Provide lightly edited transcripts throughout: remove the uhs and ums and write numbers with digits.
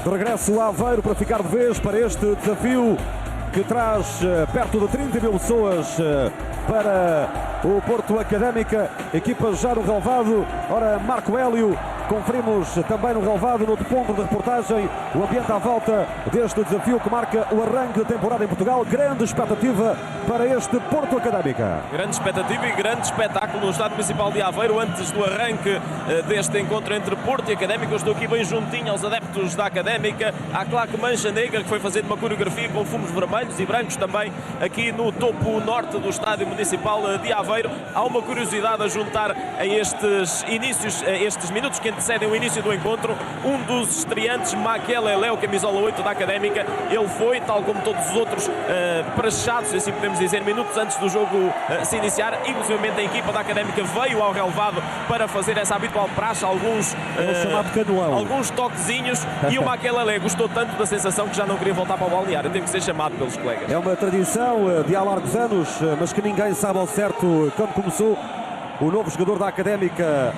De regresso a Aveiro para ficar de vez para este desafio que traz perto de 30 mil pessoas para o Porto Académica. Equipa já no relevado. Ora, Marco Hélio. Conferimos também no relevado, no ponto de reportagem, o ambiente à volta deste desafio que marca o arranque da temporada em Portugal. Grande expectativa para este Porto Académica. Grande expectativa e grande espetáculo no Estádio Municipal de Aveiro antes do arranque deste encontro entre Porto e Académica. Eu estou aqui bem juntinho aos adeptos da Académica, à claque Mancha Negra, que foi fazendo uma coreografia com fumos vermelhos e brancos também aqui no topo norte do Estádio Municipal de Aveiro. Há uma curiosidade a juntar a estes inícios, a estes minutos que antecedem o início do encontro. Um dos estreantes, Makelele, o camisola 8 da Académica, ele foi, tal como todos os outros, praxados, assim podemos dizer, minutos antes do jogo se iniciar. Inclusive a equipa da Académica veio ao relevado para fazer essa habitual praxe, alguns toquezinhos, e o Makelele gostou tanto da sensação que já não queria voltar para o balneário. Tem que ser chamado pelos colegas. É uma tradição de há largos anos, mas que ninguém sabe ao certo quando começou. O novo jogador da Académica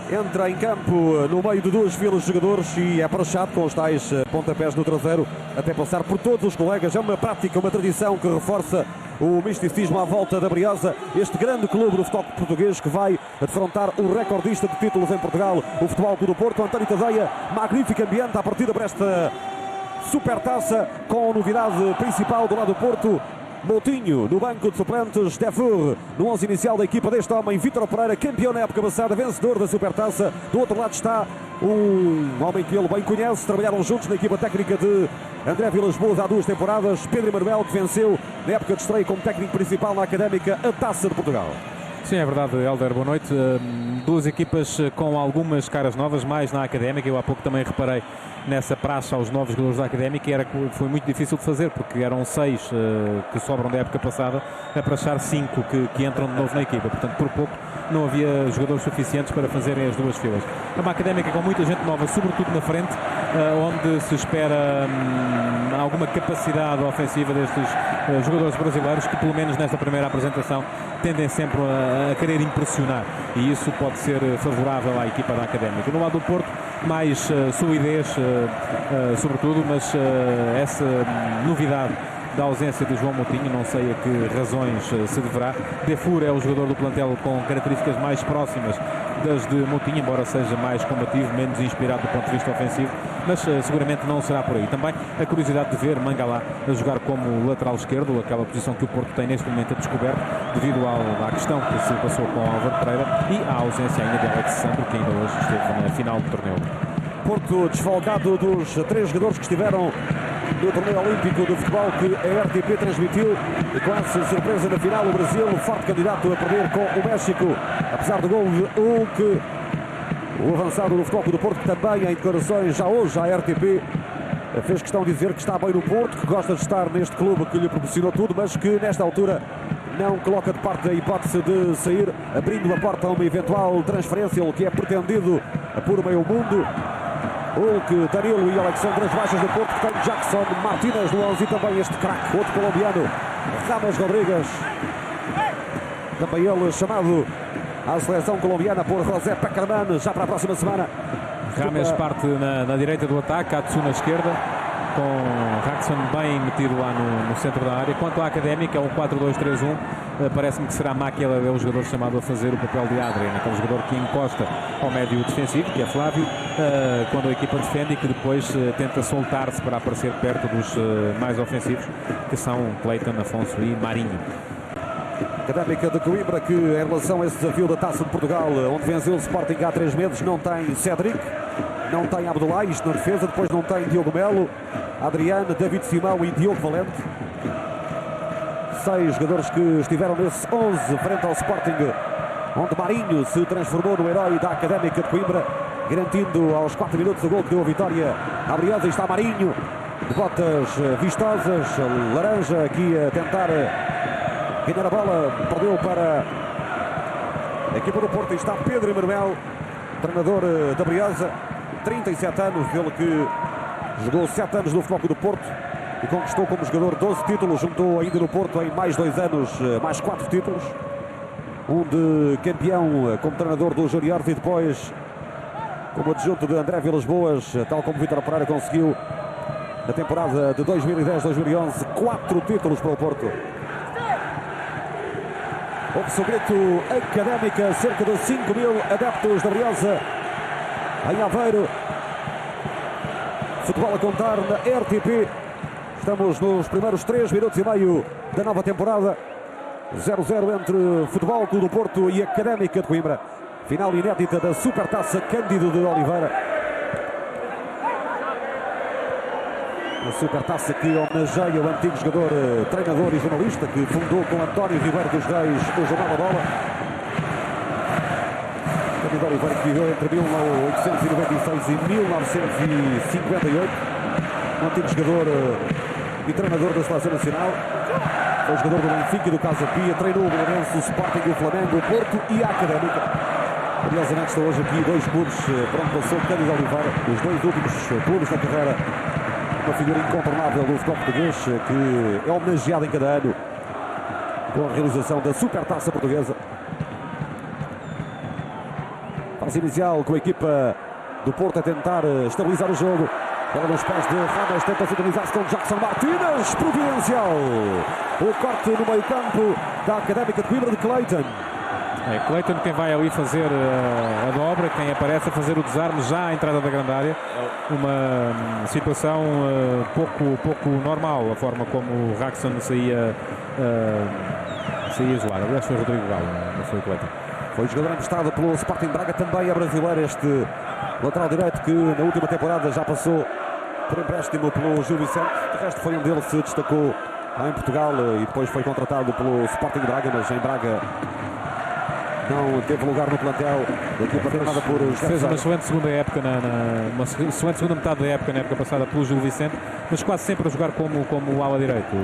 entra em campo no meio de duas filas de jogadores e é praxado com os tais pontapés no traseiro até passar por todos os colegas. É uma prática, uma tradição que reforça o misticismo à volta da Briosa, este grande clube do futebol português que vai defrontar o recordista de títulos em Portugal, o Futebol Clube do Porto. António Tadeia, magnífico ambiente à partida para esta supertaça, com a novidade principal do lado do Porto. Moutinho no banco de suplentes, Defour no 11 inicial da equipa deste homem, Vítor Pereira, campeão na época passada, vencedor da Supertaça. Do outro lado está um homem que ele bem conhece, trabalharam juntos na equipa técnica de André Vilas-Boas há 2 temporadas, Pedro Emanuel, que venceu na época de estreia como técnico principal na Académica a Taça de Portugal. Sim, é verdade, Helder, boa noite. Duas equipas com algumas caras novas, mais na Académica. Eu há pouco também reparei nessa praxe aos novos jogadores da Académica, foi muito difícil de fazer, porque eram 6 que sobram da época passada, a praxar 5 que entram de novo na equipa. Portanto, por pouco não havia jogadores suficientes para fazerem as duas filas. É uma Académica com muita gente nova, sobretudo na frente, onde se espera alguma capacidade ofensiva destes jogadores brasileiros, que pelo menos nesta primeira apresentação tendem sempre a querer impressionar, e isso pode ser favorável à equipa da Académica. No lado do Porto, mais solidez, sobretudo, mas essa novidade da ausência de João Moutinho, não sei a que razões se deverá. Defour é o jogador do plantel com características mais próximas das de Moutinho, embora seja mais combativo, menos inspirado do ponto de vista ofensivo, mas seguramente não será por aí. Também a curiosidade de ver Mangala a jogar como lateral esquerdo, aquela posição que o Porto tem neste momento a descoberto, devido à questão que se passou com Álvaro Pereira e à ausência ainda de Alex Sandro, que ainda hoje esteve na final do torneio. Porto desfalcado dos 3 jogadores que estiveram no torneio olímpico de futebol que a RTP transmitiu, e com essa surpresa na final o Brasil, forte candidato a perder com o México, apesar do gol de Hulk. O avançado do Futebol Clube do Porto, que também em declarações já hoje à RTP fez questão de dizer que está bem no Porto, que gosta de estar neste clube que lhe proporcionou tudo, mas que nesta altura não coloca de parte a hipótese de sair, abrindo a porta a uma eventual transferência, o que é pretendido por meio mundo. Hulk, Danilo e Alexandre, as baixas do Porto, tem Jackson, Martínez no 11 e também este craque, outro colombiano, James Rodrigues, também ele chamado à seleção colombiana por José Peckerman, já para a próxima semana. James parte na direita do ataque, Atsu na esquerda, com Jackson bem metido lá no centro da área. Quanto à Académica, é um 4-2-3-1. Parece-me que será Makelele o jogador chamado a fazer o papel de Adrian, aquele jogador que encosta ao médio defensivo, que é Flávio, quando a equipa defende, e que depois tenta soltar-se para aparecer perto dos mais ofensivos, que são Cleiton, Afonso e Marinho. Académica de Coimbra, que em relação a esse desafio da Taça de Portugal, onde venceu o Sporting há 3 meses, não tem Cédric, não tem Abdullah, isto na defesa, depois não tem Diogo Melo, Adriano, David Simão e Diogo Valente. 6 jogadores que estiveram nesse 11 frente ao Sporting, onde Marinho se transformou no herói da Académica de Coimbra, garantindo aos 4 minutos o gol que deu a vitória à Briosa. Está Marinho, de botas vistosas, laranja, aqui a tentar ganhar a bola, perdeu para a equipa do Porto. E está Pedro Emanuel, treinador da Briosa, 37 anos, ele que jogou 7 anos no Futebol Clube do Porto e conquistou como jogador 12 títulos, juntou ainda no Porto em mais 2 anos, mais 4 títulos, um de campeão como treinador dos juniores e depois como adjunto de André Vilas-Boas, tal como Vítor Pereira conseguiu na temporada de 2010-2011 4 títulos para o Porto. Ouve-se o grito Académica, cerca de 5.000 adeptos da Briosa em Aveiro. Futebol a contar na RTP. Estamos nos primeiros 3 minutos e meio da nova temporada. 0-0 entre Futebol Clube do Porto e Académica de Coimbra. Final inédita da Supertaça Cândido de Oliveira. A Supertaça que homenageia o antigo jogador, treinador e jornalista que fundou com António Ribeiro dos Reis o Jornal da Bola. Cândido de Oliveira que viveu entre 1896 e 1958. Um antigo jogador e treinador da Seleção Nacional. Foi jogador do Benfica e do Casa Pia. Treinou o Belenense, o Sporting, o Flamengo, o Porto e a Académica. Curiosamente estão hoje aqui 2 clubes por onde passou Cândido de Oliveira. Os 2 últimos clubes da carreira. Uma figura incontornável do futebol português que é homenageado em cada ano com a realização da Supertaça Portuguesa. Fase inicial com a equipa do Porto a tentar estabilizar o jogo. Bola nos pés de Rames, tenta sincronizar-se com Jackson Martínez, providencial. O corte no meio campo da Académica de Coimbra de Clayton. É Clayton quem vai ali fazer a dobra, quem aparece a fazer o desarme já à entrada da grande área. Uma situação pouco normal, a forma como o Raxon saía isolado. Aliás, foi Rodrigo Galo, não foi Clayton. Foi o jogador emprestado pelo Sporting Braga, também é brasileiro, este lateral direito que na última temporada já passou por empréstimo pelo Gil Vicente. De resto foi um deles que se destacou em Portugal e depois foi contratado pelo Sporting Braga, mas em Braga não teve lugar no plantel da equipa treinada por José. Fez uma excelente segunda época, uma excelente segunda metade da época, na época passada pelo Gil Vicente, mas quase sempre a jogar como ala direito,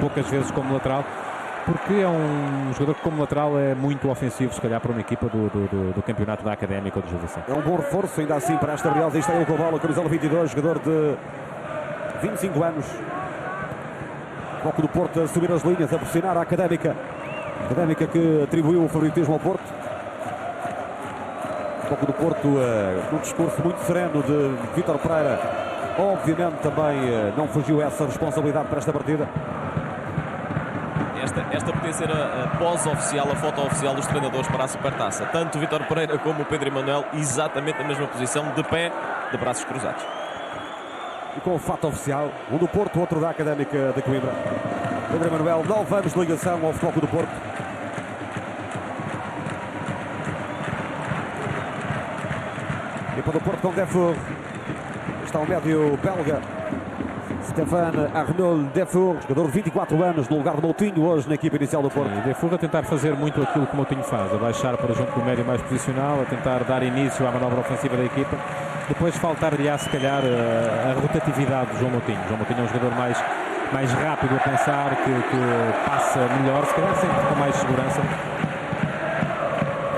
poucas vezes como lateral, porque é um jogador que como lateral é muito ofensivo, se calhar para uma equipa do campeonato da Académica ou do Gil Vicente. É um bom reforço ainda assim para esta Briosa. Isto é o com a bola, camisola 22, jogador de 25 anos. Foco do Porto a subir as linhas, a pressionar a Académica. Académica que atribuiu o favoritismo ao Porto. Foco do Porto num discurso muito sereno de Vítor Pereira. Obviamente também não fugiu essa responsabilidade para esta partida. Esta podia ser a pós-oficial, a foto oficial dos treinadores para a Supertaça. Tanto Vítor Pereira como o Pedro Emanuel, exatamente na mesma posição, de pé, de braços cruzados. E com o fato oficial, um do Porto, outro da Académica de Coimbra. Pedro Emanuel, 9 anos de ligação ao Futebol do Porto. Equipa do Porto com Defour. Está o médio belga Stéphane Arnaud Defour, jogador de 24 anos, no lugar de Moutinho, hoje na equipa inicial do Porto. E Defour a tentar fazer muito aquilo que Moutinho faz, a baixar para junto do médio mais posicional, a tentar dar início à manobra ofensiva da equipa. Depois faltar-lhe se calhar a rotatividade do João Moutinho. João Moutinho é um jogador mais rápido a pensar, que passa melhor, se calhar sempre com mais segurança.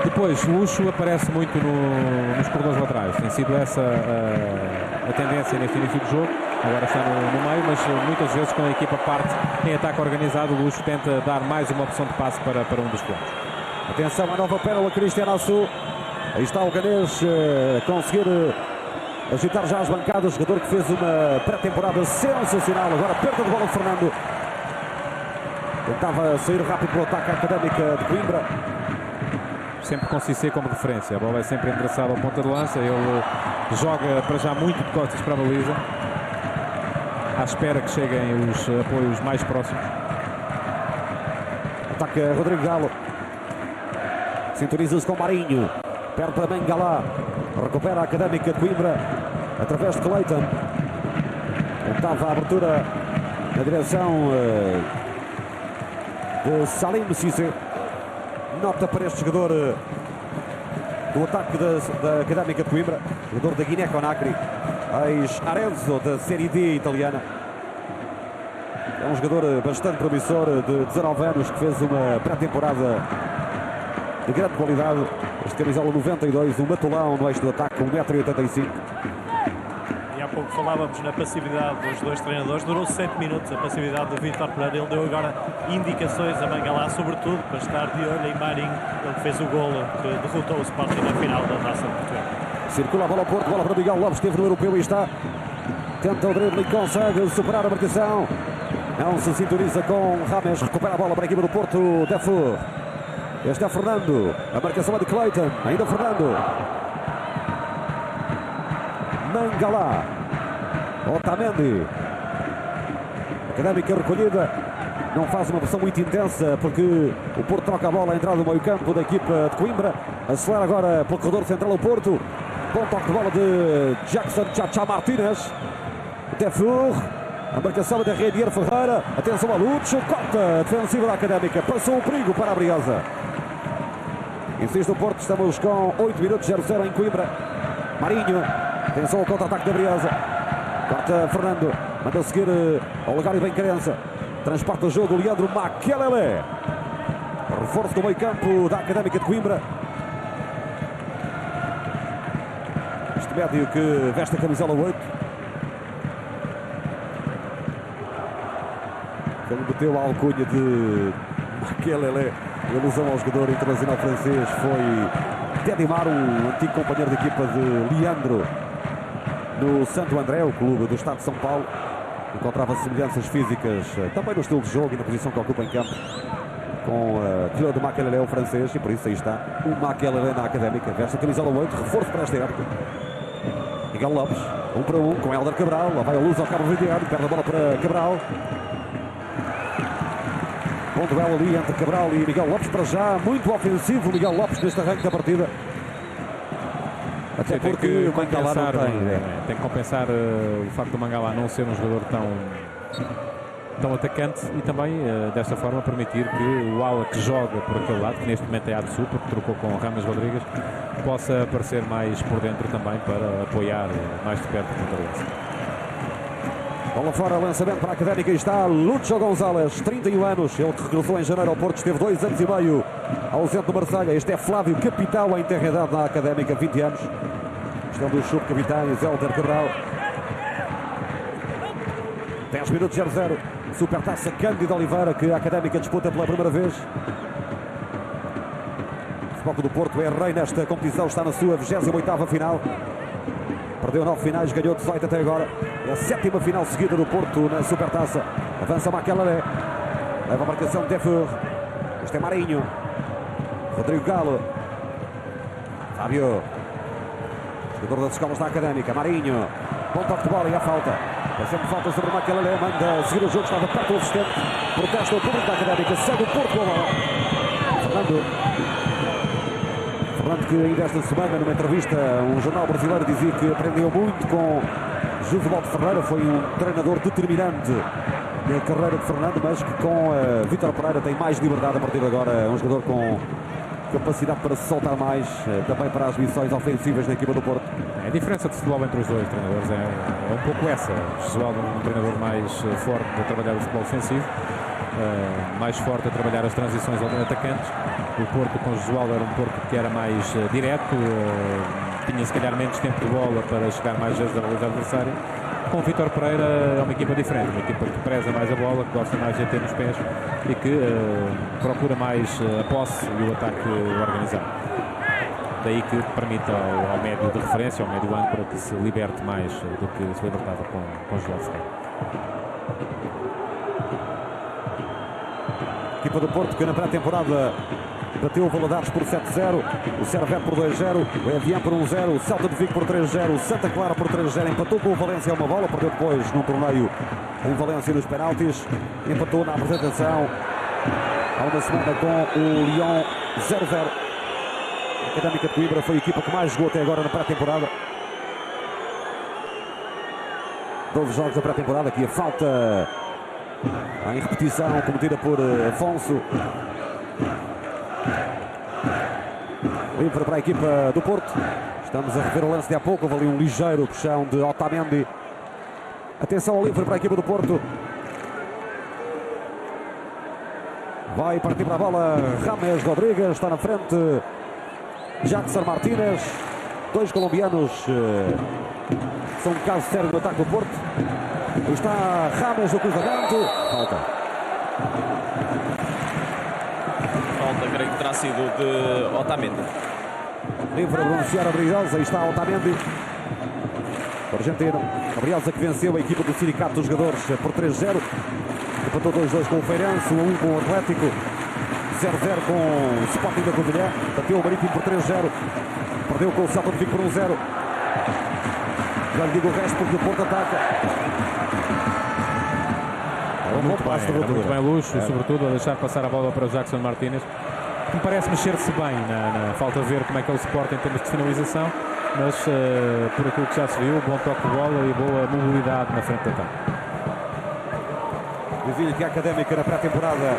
Depois, Luxo aparece muito nos corredores laterais. Tem sido essa a tendência neste início do jogo. Agora está no meio, mas muitas vezes quando a equipa parte em ataque organizado, o Luxo tenta dar mais uma opção de passe para um dos pontos. Atenção à nova pérola, Cristiano Assu. Aí está o ganês a conseguir agitar já as bancadas. Jogador que fez uma pré-temporada sensacional. Agora perda de bola de Fernando. Tentava sair rápido para o ataque à Académica de Coimbra. Sempre com Cissé como referência. A bola é sempre endereçada ao ponta de lança. Ele joga para já muito de costas para a baliza, à espera que cheguem os apoios mais próximos. Ataca Rodrigo Galo. Sintoniza-se com Marinho. Perde para Bengalá. Recupera a Académica de Coimbra através de Clayton. Tentava a abertura na direção de Salim Cissé. Nota para este jogador do ataque da Académica de Coimbra, jogador da Guiné-Conakry, ex-Arezzo da Série D italiana. É um jogador bastante promissor, de 19 anos, que fez uma pré-temporada de grande qualidade. Este camisola 92, um matulão no eixo do ataque, 1,85 m. E há pouco falávamos na passividade dos dois treinadores. Durou 7 minutos a passividade do Vítor Pereira. Ele deu agora indicações a Bengalá, sobretudo para estar de olho em Marinho, ele que fez o golo que derrotou o Sporting na final da Taça de Portugal. Circula a bola ao Porto, bola para Miguel Lopes, esteve no europeu e está. Tenta o drible e consegue superar a marcação. Não se sintoniza com Rames, recupera a bola para a equipa do Porto. Defour. Este é Fernando. A marcação é de Clayton. Ainda Fernando. Mangala. Otamendi. Académica recolhida. Não faz uma pressão muito intensa porque o Porto troca a bola à entrada do meio-campo da equipa de Coimbra. Acelera agora pelo corredor central o Porto. Bom toque de bola de Jackson Chacha Martínez. Defour. A marcação da Redier Ferreira. Atenção a Lúcio. Corta. Defensiva da Académica. Passou o perigo para a Briosa. Insiste o Porto. Estamos com 8 minutos. 0-0 em Coimbra. Marinho. Atenção ao contra-ataque da Briosa. Corta Fernando. Manda seguir ao Legário Bencarense. Transporta o jogo. Leandro Makelele. Reforço do meio campo da Académica de Coimbra. Este médio que veste a camisola 8. Ele meteu a alcunha de Makelele. Em alusão ao jogador internacional francês foi Tedimar, um antigo companheiro de equipa de Leandro no Santo André, o clube do estado de São Paulo. Encontrava semelhanças físicas também no estilo de jogo e na posição que ocupa em campo com Claude Makelele, o francês, e por isso aí está o Makelele na Académica. Veste a camisola 8, reforço para esta época. Miguel Lopes, 1 para 1 com Hélder Cabral. Lá vai a luz ao Cabo Verdeano, perde a bola para Cabral. Bom duelo ali entre Cabral e Miguel Lopes, para já muito ofensivo Miguel Lopes neste arranque da partida. Até porque o Mangala não tem. Tem que compensar o facto do Mangala não ser um jogador tão atacante e também desta forma permitir que o ala que joga por aquele lado, que neste momento é Adsu, porque trocou com Rames Rodrigues, possa aparecer mais por dentro também para apoiar mais de perto o Montarense. Bola fora, lançamento para a Académica e está Lúcio Gonzalez, 31 anos, ele que regressou em janeiro ao Porto, esteve 2 anos e meio ausente do Marselha. Este é Flávio, capitão em terra idade na Académica, 20 anos. Este é um dos subcapitães, Hélder Cabral. 10 minutos, 0-0. Supertaça Cândido Oliveira, que a Académica disputa pela primeira vez. O Futebol do Porto é rei nesta competição, está na sua 28ª final. Perdeu 9 finais, ganhou 18 até agora. É a 7ª final seguida do Porto na Supertaça. Avança Makelele. Leva a marcação de Defour. Este é Marinho. Rodrigo Galo. Fábio. Jogador das escolas da Académica. Marinho. Bom toque de bola e a falta. É sempre falta sobre Makelele. Manda seguir o jogo. Estava perto do assistente. Protesta o público da Académica. Segue o Porto. Fernando, que ainda esta semana, numa entrevista, um jornal brasileiro dizia que aprendeu muito com Josualdo Ferreira, foi um treinador determinante na carreira de Fernando, mas que com Vítor Pereira tem mais liberdade a partir de agora, um jogador com capacidade para se soltar mais, também para as missões ofensivas na equipa do Porto. A diferença de futebol entre os dois treinadores é um pouco essa. Josualdo é um treinador mais forte a trabalhar o futebol ofensivo, mais forte a trabalhar as transições atacantes. O Porto com o Josualdo era um Porto que era mais direto, tinha se calhar menos tempo de bola para chegar mais vezes à baliza adversária. Com o Vítor Pereira é uma equipa diferente, uma equipa que preza mais a bola, que gosta mais de ter nos pés e que procura mais a posse e o ataque organizado. Daí que permite ao médio de referência, ao médio âncora, que se liberte mais do que se libertava com o João Ferreira. Equipa do Porto que na pré-temporada bateu o Valadares por 7-0, o Servette por 2-0, o Evian por 1-0, o Celta de Vigo por 3-0, o Santa Clara por 3-0, empatou com o Valência a uma bola, perdeu depois num torneio em Valência nos penaltis, empatou na apresentação há uma semana com o Lyon 0-0. A Académica de Coimbra foi a equipa que mais jogou até agora na pré-temporada. 12 jogos da pré-temporada, aqui a falta em repetição cometida por Afonso. Livre para a equipa do Porto. Estamos a rever o lance de há pouco. Houve ali um ligeiro puxão de Otamendi. Atenção ao livre para a equipa do Porto. Vai partir para a bola Rames Rodrigues. Está na frente Jackson Martínez. Dois colombianos são um caso sério do ataque do Porto. Está Rames no cruzamento. Falta, creio que terá sido de Otamendi. livre a pronunciar a Briosa. Aí está Otamendi, o argentino. A Briosa que venceu a equipa do Sindicato dos Jogadores por 3-0. Empatou 2-2 com o Feirense, 1-1 com o Atlético, 0-0 com o Sporting da Covilhã. Bateu o Marítimo por 3-0. Perdeu com o Celta de Vigo por 1-0. Já lhe digo o resto porque o Porto ataca. Muito bem Luxo, sobretudo a deixar passar a bola para o Jackson Martínez, que me parece mexer-se bem falta ver como é que ele se porta em termos de finalização, mas por aquilo que já se viu, bom toque de bola e boa mobilidade na frente do ataque. Dizia-lhe que a Académica na pré-temporada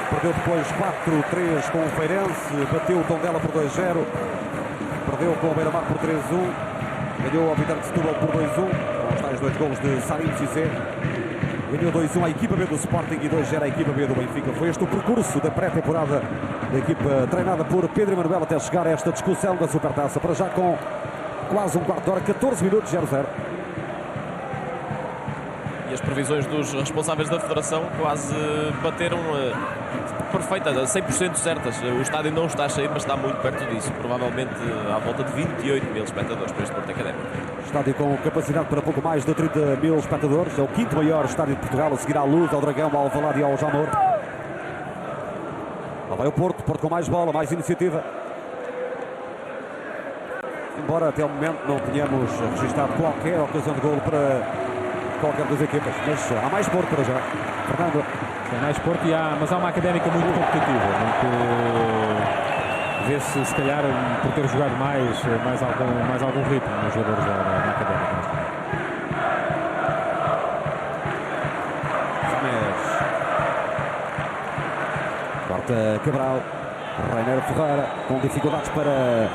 perdeu depois 4-3 com o Feirense, bateu o Tondela por 2-0, perdeu com o Beira-Mar por 3-1, ganhou ao Vitória de Setúbal por 2-1, com os tais 2 golos de Salim Cissé. Ganhou 2-1 a equipa B do Sporting e 2-0 a equipa B do Benfica. Foi este o percurso da pré-temporada da equipa treinada por Pedro Emanuel até chegar a esta discussão da Supertaça. Para já com quase um quarto de hora, 14 minutos, 0-0. E as previsões dos responsáveis da Federação quase bateram perfeitas, 100% certas. O estádio não está cheio, mas está muito perto disso. Provavelmente à volta de 28 mil espectadores para este Porto Académico. Estádio com capacidade para pouco mais de 30 mil espectadores. É o quinto maior estádio de Portugal, a seguir à Luz, ao Dragão, ao Alvalade e ao Jamor. Lá vai o Porto, Porto com mais bola, mais iniciativa. Embora até o momento não tenhamos registrado qualquer ocasião de golo para qualquer das equipas, mas há mais Porto para já. Fernando. Tem mais Porto, mas há uma Académica muito competitiva, vê-se se calhar por ter jogado mais algum ritmo nos jogadores da Académica. Corta Cabral, Reiner Ferreira com dificuldades para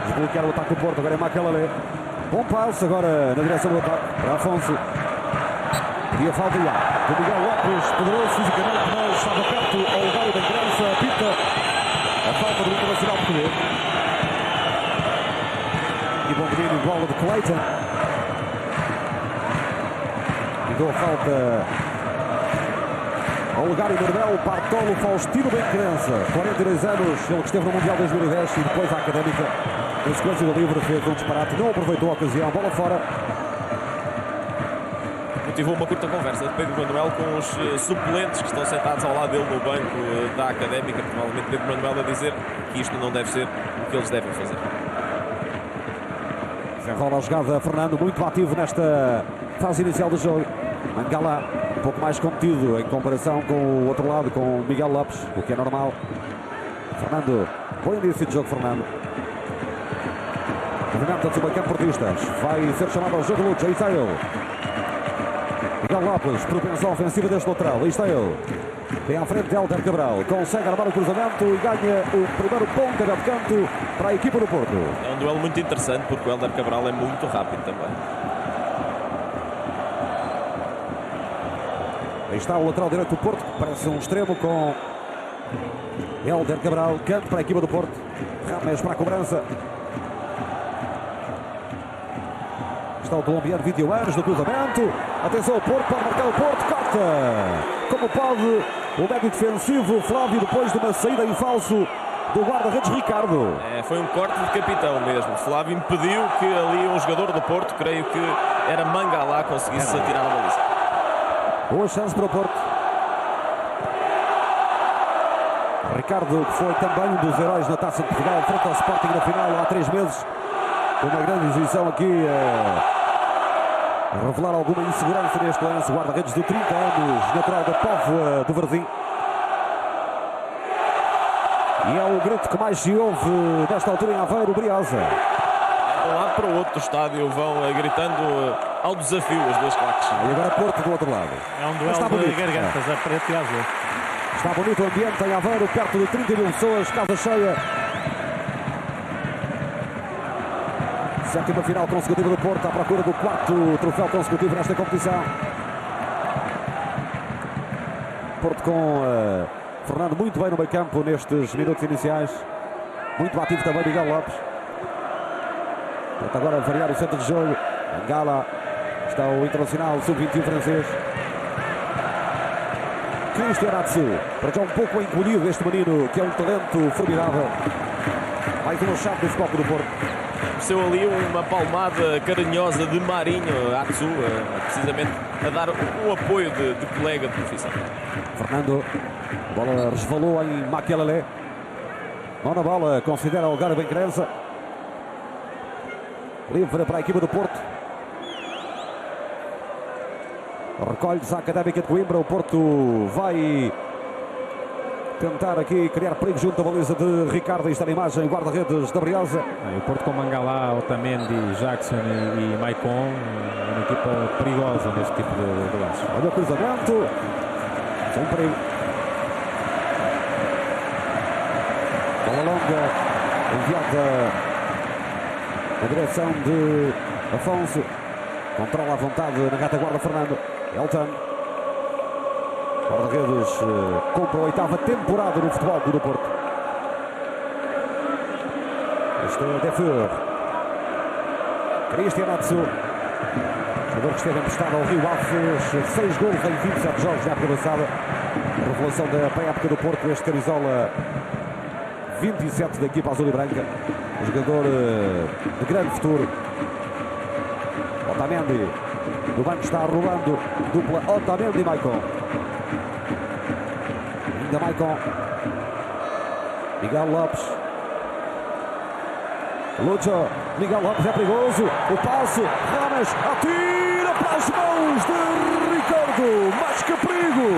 desbloquear o ataque do Porto. Agora é Macalalé, bom passo agora na direção do ataque para Afonso. E a falta do Miguel Lopes, poderoso fisicamente, mas estava perto ao lugar da criança. Pita a falta do Internacional português. E bom domínio, bola de Clayton. E deu a falta ao lugar do Manuel Bartolo Faustino Benquerença, 42 anos, ele que esteve no Mundial 2010 e depois a Académica, na sequência do livre, fez um disparate, não aproveitou a ocasião, bola fora. Motivou uma curta conversa de Pedro Manuel com os suplentes que estão sentados ao lado dele no banco da Académica. Provavelmente Pedro Manuel a dizer que isto não deve ser o que eles devem fazer. Desenrola a jogada Fernando, muito ativo nesta fase inicial do jogo. Mangala um pouco mais contido em comparação com o outro lado, com o Miguel Lopes, o que é normal. Fernando, bom início de jogo, Fernando. Movimenta-se o bacana portistas, vai ser chamado ao jogo de luta, aí está ele. Miguel Lopes, propensão ofensiva deste lateral, aí está ele. Tem à frente Hélder Cabral, consegue armar o cruzamento e ganha o primeiro pontapé de canto para a equipa do Porto. É um duelo muito interessante porque o Hélder Cabral é muito rápido também. Aí está o lateral direito do Porto, que parece um extremo com Hélder Cabral, canto para a equipa do Porto. Rames para a cobrança. Está o colombiano, 21 anos, no cruzamento. Atenção, o Porto pode marcar o Porto, corta. Como pode o médio defensivo Flávio, depois de uma saída em falso do guarda-redes Ricardo. Foi um corte de capitão mesmo. Flávio impediu que ali um jogador do Porto, creio que era Mangala, conseguisse atirar a baliza. Boa chance para o Porto. Ricardo, que foi também um dos heróis na Taça de Portugal, frente ao Sporting na final há 3 meses. Uma grande exibição aqui a revelar alguma insegurança neste lance. Guarda-redes de 30 anos, natural da Póvoa do Varzim. E é o grito que mais se ouve nesta altura em Aveiro, Briosa. De um lado para o outro do estádio vão gritando ao desafio as duas claques. E agora Porto do outro lado. É um duelo de gargantas, a preto e azul. Está bonito o ambiente em Aveiro, perto de 30 mil pessoas, casa cheia. Sétima final consecutiva do Porto, à procura do 4º troféu consecutivo nesta competição. Porto com Fernando muito bem no meio campo nestes minutos iniciais. Muito ativo também Miguel Lopes. Porto agora a variar o centro de jogo. Gala, está o internacional sub-21 francês. Cristian Atsu, para já um pouco encolhido este menino, que é um talento formidável. mais uma chave do Futebol Clube do Porto. Seu ali uma palmada carinhosa de Marinho Atsu, precisamente a dar um apoio de colega de profissão. Fernando, a bola resvalou em Makelele. Mão na bola, considera o Garben Crença. Livre para a equipa do Porto. Recolhe-se a Académica de Coimbra. O Porto vai tentar aqui criar perigo junto à baliza de Ricardo. Está na imagem, guarda-redes da Briosa. O Porto com Mangalá, Otamendi, Jackson e Maicon, uma equipa perigosa neste tipo de lances. Olha o cruzamento. Sem perigo. Bola longa, enviada na direção de Afonso. Controla à vontade na retaguarda Fernando. Elton. Guarda-redes compra a 8ª temporada no Futebol Clube do Porto. Este é Defur. Cristian Atsu. Jogador que esteve emprestado ao Rio Ave, fez 6 gols em 27 jogos na época passada. Revelação da pré-época do Porto, este camisola 27 da equipa azul e branca. Um jogador de grande futuro. Otamendi. No banco está rolando. Dupla Otamendi e Maicon. Ainda Maicon. Miguel Lopes. Lucho. Miguel Lopes é perigoso. O passo. Rames atira para as mãos de Ricardo. Mais que perigo.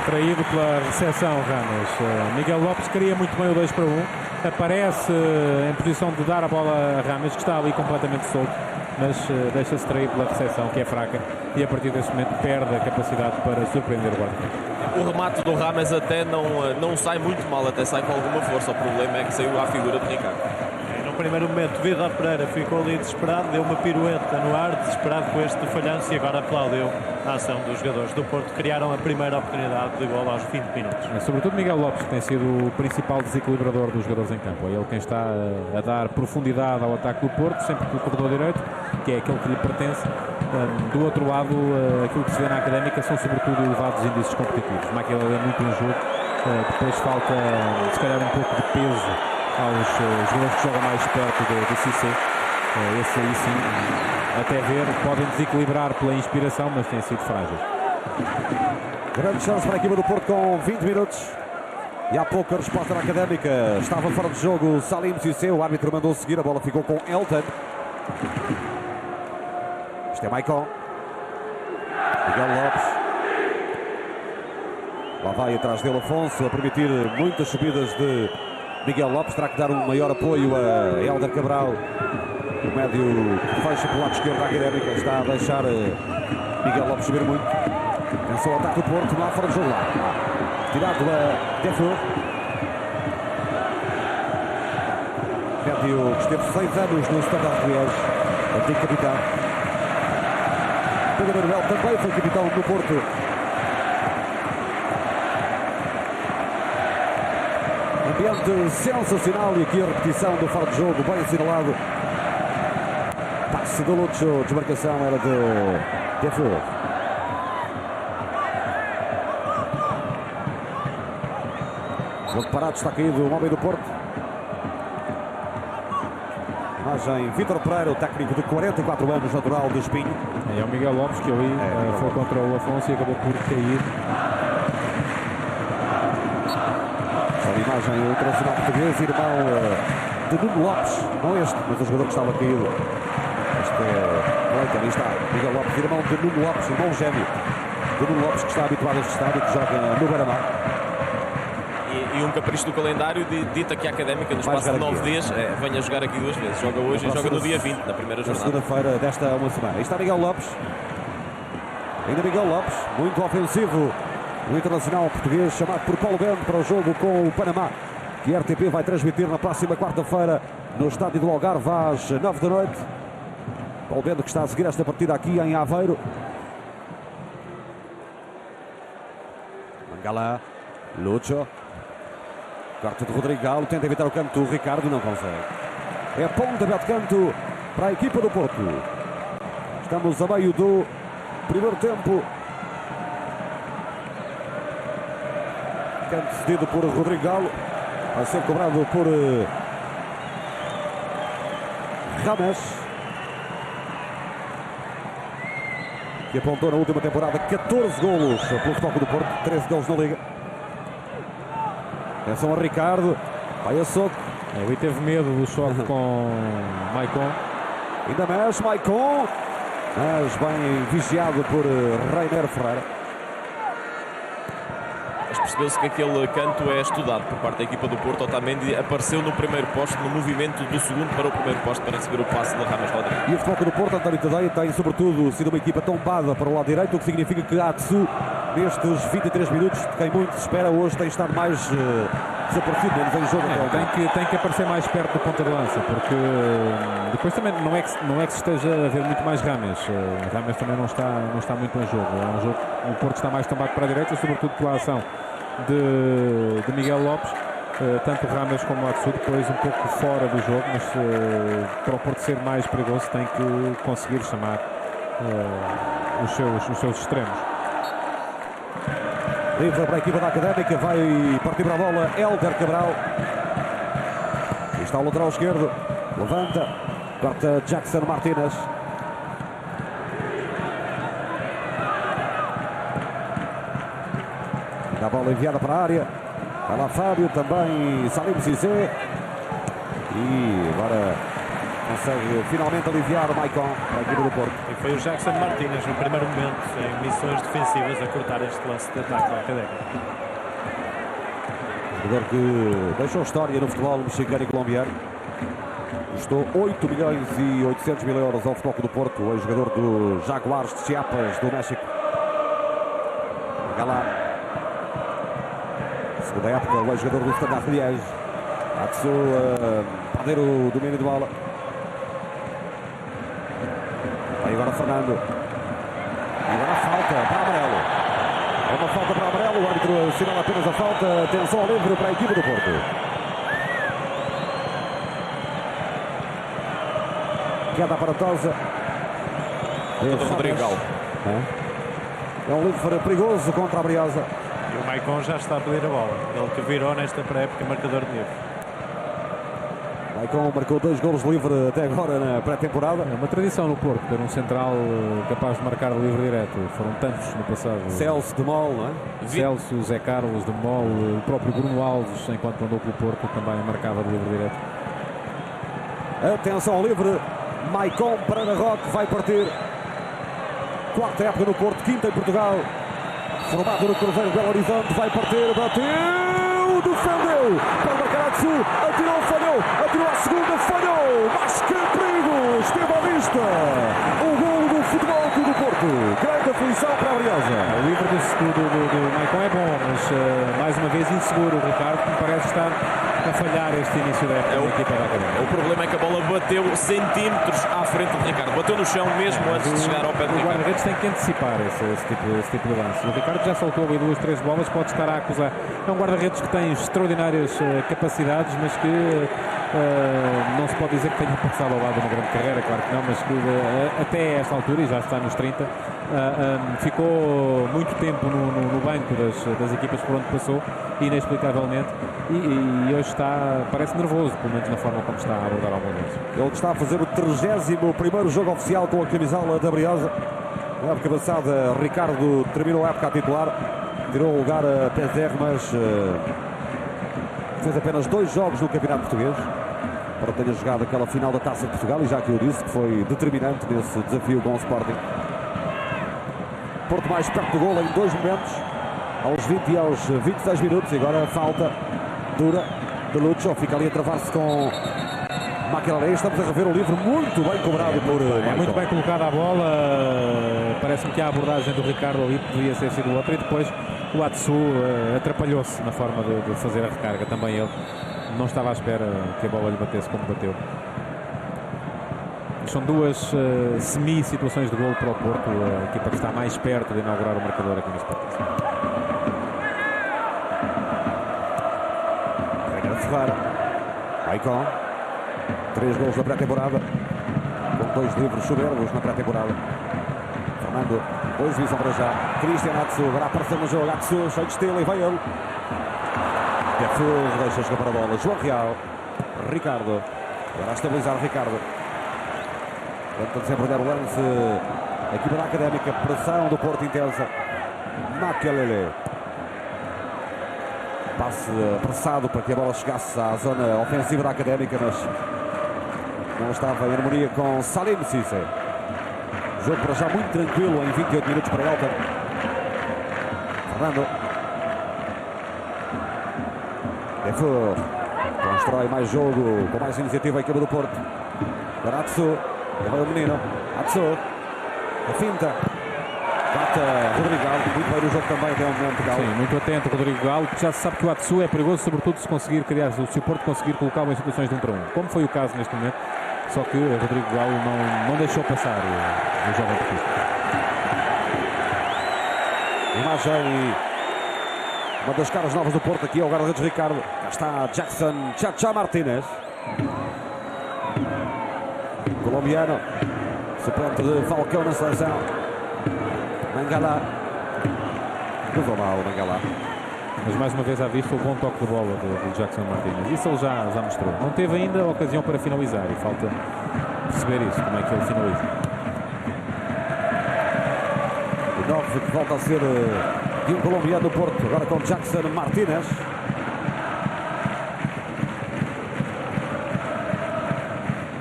Traído pela recepção, Rames. Miguel Lopes queria muito bem o 2-1. Aparece em posição de dar a bola a Rames, que está ali completamente solto, mas deixa-se trair pela recepção, que é fraca, e a partir desse momento perde a capacidade para surpreender o guarda-redes. O remate do Rames até não sai muito mal, até sai com alguma força. O problema é que saiu à figura de Ricardo. No primeiro momento, Vidal Pereira ficou ali desesperado, deu uma pirueta no ar, desesperado com este falhanço, e agora aplaudiu a ação dos jogadores do Porto. Criaram a primeira oportunidade de gol aos 20 minutos. Sobretudo Miguel Lopes, que tem sido o principal desequilibrador dos jogadores em campo. É ele quem está a dar profundidade ao ataque do Porto, sempre pelo corredor direito, que é aquele que lhe pertence. Do outro lado, aquilo que se vê na Académica são sobretudo elevados índices competitivos. Maquila é muito um jogo, depois falta se calhar um pouco de peso aos jogadores que jogam mais perto do Cissé. Esse aí sim, até ver, podem desequilibrar pela inspiração, mas têm sido frágeis. Grande chance para a equipa do Porto com 20 minutos. E há pouco a resposta da Académica. Estava fora de jogo Salim Cissé. O árbitro mandou seguir. A bola ficou com Elton. Este é Maicon. Miguel Lopes. Lá vai atrás dele Afonso, a permitir muitas subidas de Miguel Lopes. Terá que dar um maior apoio a Hélder Cabral. O médio fecha pelo lado esquerdo da Académica. Está a deixar Miguel Lopes subir muito. Pensou o ataque do Porto. Não há fora de jogo lá. Tirado a Defur. Médio que esteve 6 anos no Standard de Liège. Antigo capitão. Pedro Manuel também foi capitão do Porto. Ambiente sensacional, e aqui a repetição do fora de jogo, bem assinalado. Passe do Lucho, desmarcação era de Defur. Jogo parado, está caído o homem do Porto. Imagem Vítor Pereira, o técnico de 44 anos, natural de Espinho. É o Miguel Lopes que ali foi contra o Afonso e acabou por cair. A imagem o internacional português, irmão de Nuno Lopes, não este, mas o jogador que estava caído. Este é Leite, ali está, Miguel Lopes, irmão de Nuno Lopes, irmão gêmeo de Nuno Lopes, que está habituado a este estádio, que joga no Beira-Mar. E um capricho do calendário dita que a Académica, no espaço de 9 dias, venha jogar aqui 2 vezes. Joga hoje e joga no dia 20, na primeira jornada. Segunda-feira desta uma semana. Aí está Miguel Lopes. Ainda Miguel Lopes, muito ofensivo. O internacional português, chamado por Paulo Bento para o jogo com o Panamá, que a RTP vai transmitir na próxima quarta-feira no estádio do Algarve às 9 da noite. Paulo Bento que está a seguir esta partida aqui em Aveiro. Mangalá, Lucho. Corte de Rodrigo Galo, tenta evitar o canto do Ricardo, não consegue. É pontapé de canto para a equipa do Porto. Estamos a meio do primeiro tempo. Canto cedido por Rodrigo Galo. Vai ser cobrado por Rames, que apontou na última temporada 14 golos pelo Futebol Clube do Porto, 13 golos na Liga. Atenção a Ricardo, vai a soco. Ali teve medo do choque com Maicon. Ainda mais Maicon, mas bem vigiado por Reiner Ferreira. Mas percebeu-se que aquele canto é estudado por parte da equipa do Porto. Otamendi apareceu no primeiro poste, no movimento do segundo para o primeiro poste para receber o passe de Rames Rodrigues. E o Futebol Clube do Porto, António Tadeia, tem sobretudo sido uma equipa tombada para o lado direito, o que significa que Atsu, nestes 23 minutos, de quem muito se espera, hoje tem estado mais desaparecido, menos em jogo. Tem que aparecer mais perto do ponta de lança, porque depois também não é que se esteja a ver muito mais Rames. Rames também não está muito em jogo. É um jogo, o Porto está mais tombado para a direita, sobretudo pela ação de Miguel Lopes. Tanto Rames como o Atsu depois um pouco fora do jogo, mas para o Porto ser mais perigoso tem que conseguir chamar os seus extremos. Livre para a equipa da Académica, vai partir para a bola Hélder Cabral. E está o lateral esquerdo, levanta, corta Jackson Martínez. A bola enviada para a área, vai lá Fábio, também Salim Cissé. E agora consegue finalmente aliviar o Maicon para a equipa do Porto. E foi o Jackson Martínez no primeiro momento, em missões defensivas, a cortar este lance de ataque da Académica. Jogador que deixou história no futebol mexicano e colombiano. Custou 8 milhões e 800 mil euros ao Futebol Clube do Porto, o jogador do Jaguares de Chiapas, do México. Galá. Segunda época, o jogador do Standard Liège. Atsu a perder o domínio de bola. Aí agora Fernando. E agora a falta para amarelo. É uma falta para amarelo. O árbitro assinala apenas a falta. Atenção ao livre para a equipe do Porto. Queda aparatosa. Do Rodrigo Galo. É um livre perigoso contra a Briosa. E o Maicon já está a pedir a bola. Ele que virou nesta pré-época marcador de livre. Maicon marcou 2 golos de livre até agora na pré-temporada. É uma tradição no Porto ter um central capaz de marcar o livre direto. Foram tantos no passado. Celso de Mol, não é? Celso, Zé Carlos, de Mol, o próprio Bruno Alves, enquanto andou pelo Porto, também marcava de livre direto. Atenção ao livre. Maicon para Ana Roque, vai partir. Quarta época no Porto, quinta em Portugal. Formado no Cruzeiro Belo Horizonte, vai partir, bateu, defendeu, para marcar Atsu, atirou, falhou, atirou a segunda, falhou, mas que perigo, esteve à vista, o gol do Futebol Clube do Porto, grande aflição para a Briosa. O livre do Maicon é bom, mas mais uma vez inseguro. O Ricardo me parece estar a falhar este início da época da equipa da Académica. O problema é que a bola bateu centímetros à frente de Ricardo, bateu no chão mesmo antes de chegar ao pé de O Ricardo. guarda-redes tem que antecipar esse tipo de lance. O Ricardo já saltou ali 2, 3 bolas, pode estar a acusar. É um guarda-redes que tem extraordinárias capacidades, mas que não se pode dizer que tenha passado ao lado de uma grande carreira, claro que não, mas que até esta altura, e já está nos 30, ficou muito tempo no banco das equipas por onde passou, inexplicavelmente, e hoje parece nervoso, pelo menos na forma como está a abordar algum deles. Ele está a fazer o 31º jogo oficial com a camisola da Briosa. Na época passada, Ricardo terminou a época a titular, tirou o lugar a PSR, mas fez apenas 2 jogos no Campeonato Português, para ter jogado aquela final da Taça de Portugal, e já que eu disse que foi determinante nesse desafio com o Sporting. Porto mais perto do golo em 2 momentos, aos 20 e aos 26 minutos, e agora a falta dura de Lucho, fica ali a travar-se com Maquilare. Estamos a rever o livro muito bem cobrado por É muito bem colocada a bola, parece-me que a abordagem do Ricardo ali poderia ter sido outra, e depois o Atsu atrapalhou-se na forma de fazer a recarga, também ele não estava à espera que a bola lhe batesse como bateu. São 2 semi-situações de golo para o Porto, a equipa que está mais perto de inaugurar o marcador aqui neste Porto. Ferreira, Maicon, 3 gols na pré-temporada, com 2 livros soberbos na pré-temporada. Fernando, 2 visam para já. Cristian Atsu, agora apareceu no jogo. Atsu, cheio de estilo, e vai ele. Defus, deixa jogar para a bola. João Real, Ricardo, agora a estabilizar Ricardo. Tenta desenvolver o lance. A equipa da Académica, pressão do Porto intensa. Makelele. Passe apressado para que a bola chegasse à zona ofensiva da Académica, mas não estava em harmonia com Salim Cissé. Jogo para já muito tranquilo em 28 minutos para Elton. Fernando. Defu. Constrói mais jogo, com mais iniciativa a equipa do Porto. Para Atsu. E vai o menino. Atsu. A finta. Bate Rodrigo Galo. Muito bem no jogo também até o momento, Galo. Sim, muito atento Rodrigo Galo, porque já se sabe que o Atsu é perigoso, sobretudo se conseguir criar, se o Porto conseguir colocá-lo em situações de 1 para 1, como foi o caso neste momento, só que o Rodrigo Galo não deixou passar o jovem portista. Imagem. Uma das caras novas do Porto aqui é o guarda-redes Ricardo. Cá está Jackson Chacha Martínez. Colombiano. Suplente de Falcão na seleção. Mangala. Cruzou mal o Mangala. Mas mais uma vez à vista o bom toque de bola do Jackson Martínez. Isso ele já mostrou. Não teve ainda a ocasião para finalizar e falta perceber isso, como é que ele finaliza. O 9 que volta a ser de um colombiano do Porto, agora com Jackson Martínez.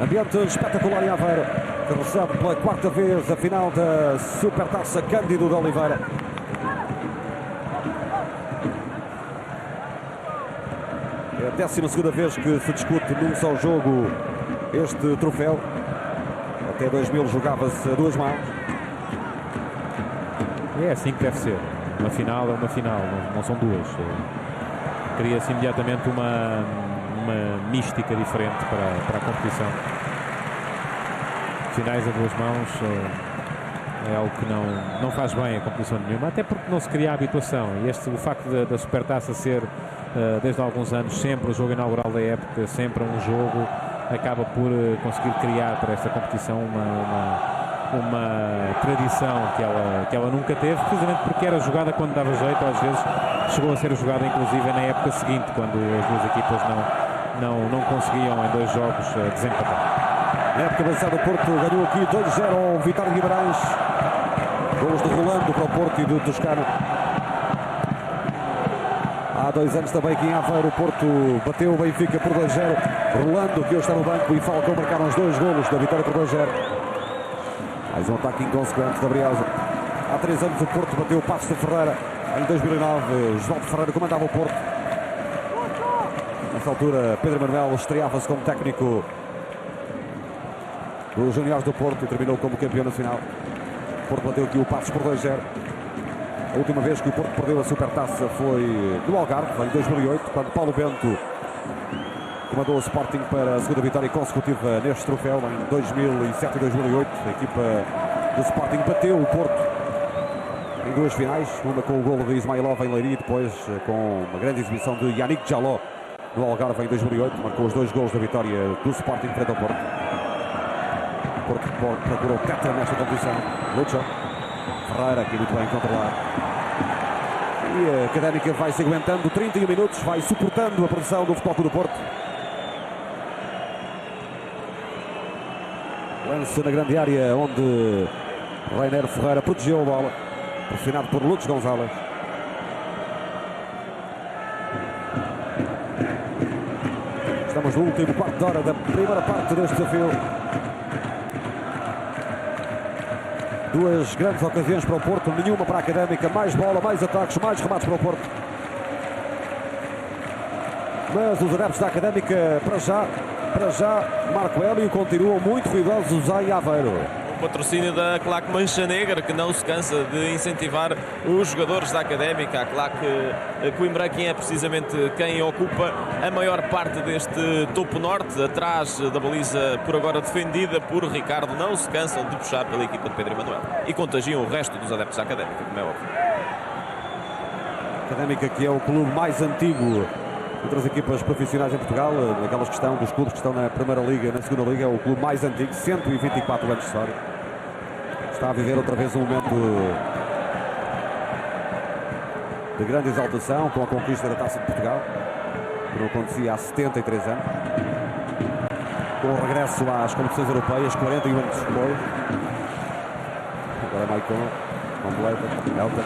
Ambiente espetacular em Aveiro, que recebe pela 4ª vez a final da Supertaça Cândido de Oliveira. É a 12ª vez que se discute num só jogo este troféu. Até 2000 jogava-se a 2 mãos. É assim que deve ser. Uma final é uma final, não são duas. Cria-se imediatamente uma mística diferente para a competição. Finais a 2 mãos é algo que não faz bem a competição nenhuma, até porque não se cria a habituação. E o facto da Supertaça ser, desde há alguns anos, sempre o jogo inaugural da época, sempre um jogo, acaba por conseguir criar para esta competição uma tradição que ela nunca teve, precisamente porque era jogada quando dava jeito, às vezes chegou a ser jogada inclusive na época seguinte, quando as duas equipas não conseguiam em 2 jogos desempatar. Na época avançada, o Porto ganhou aqui 2-0 ao Vitória de Guimarães. Golos de Rolando para o Porto e do Toscano. Há 2 anos também aqui em Aveiro, o Porto bateu o Benfica por 2-0. Rolando, que hoje está no banco, e Falcão marcaram os 2 golos da vitória por 2-0. Mais um ataque inconsequente da Briosa. Há 3 anos o Porto bateu o Passos de Ferreira. Em 2009, Josualdo Ferreira comandava o Porto. Nessa altura, Pedro Manuel estreava-se como técnico dos juniores do Porto e terminou como campeão nacional. O Porto bateu aqui o Passos por 2-0. A última vez que o Porto perdeu a Supertaça foi no Algarve, em 2008, quando Paulo Bento comandou o Sporting para a 2ª vitória consecutiva neste troféu. Em 2007 e 2008, a equipa do Sporting bateu o Porto em 2 finais, uma com o golo de Ismailov em Leiria e depois com uma grande exibição de Yannick Jaló no Algarve em 2008, marcou os 2 golos da vitória do Sporting frente ao Porto. O Porto procurou tetra nesta competição. Lucha. Ferreira aqui muito bem controlado. E a Académica vai se aguentando 31 minutos, vai suportando a pressão do Futebol Clube do Porto. Lance na grande área onde Reiner Ferreira protegeu a bola, pressionado por Lutz Gonzalez. Estamos no último quarto de hora da primeira parte deste desafio. 2 grandes ocasiões para o Porto, nenhuma para a Académica. Mais bola, mais ataques, mais remates para o Porto. Mas os adeptos da Académica, para já, Marco Hélio, continuam muito ruidosos em Aveiro. O patrocínio da Claque Mancha Negra, que não se cansa de incentivar os jogadores da Académica. A Claque Coimbra, que é precisamente quem ocupa a maior parte deste topo norte, atrás da baliza por agora defendida por Ricardo. Não se cansam de puxar pela equipa de Pedro Emanuel e contagiam o resto dos adeptos da Académica, como é óbvio. Académica, que é o clube mais antigo entre as equipas profissionais em Portugal, naquelas que estão, dos clubes que estão na Primeira Liga e na Segunda Liga, é o clube mais antigo, 124 anos de história. Está a viver outra vez um momento de grande exaltação com a conquista da Taça de Portugal, que não acontecia há 73 anos. com o regresso às competições europeias, 41 anos depois. Agora Maicon, completa, Elton.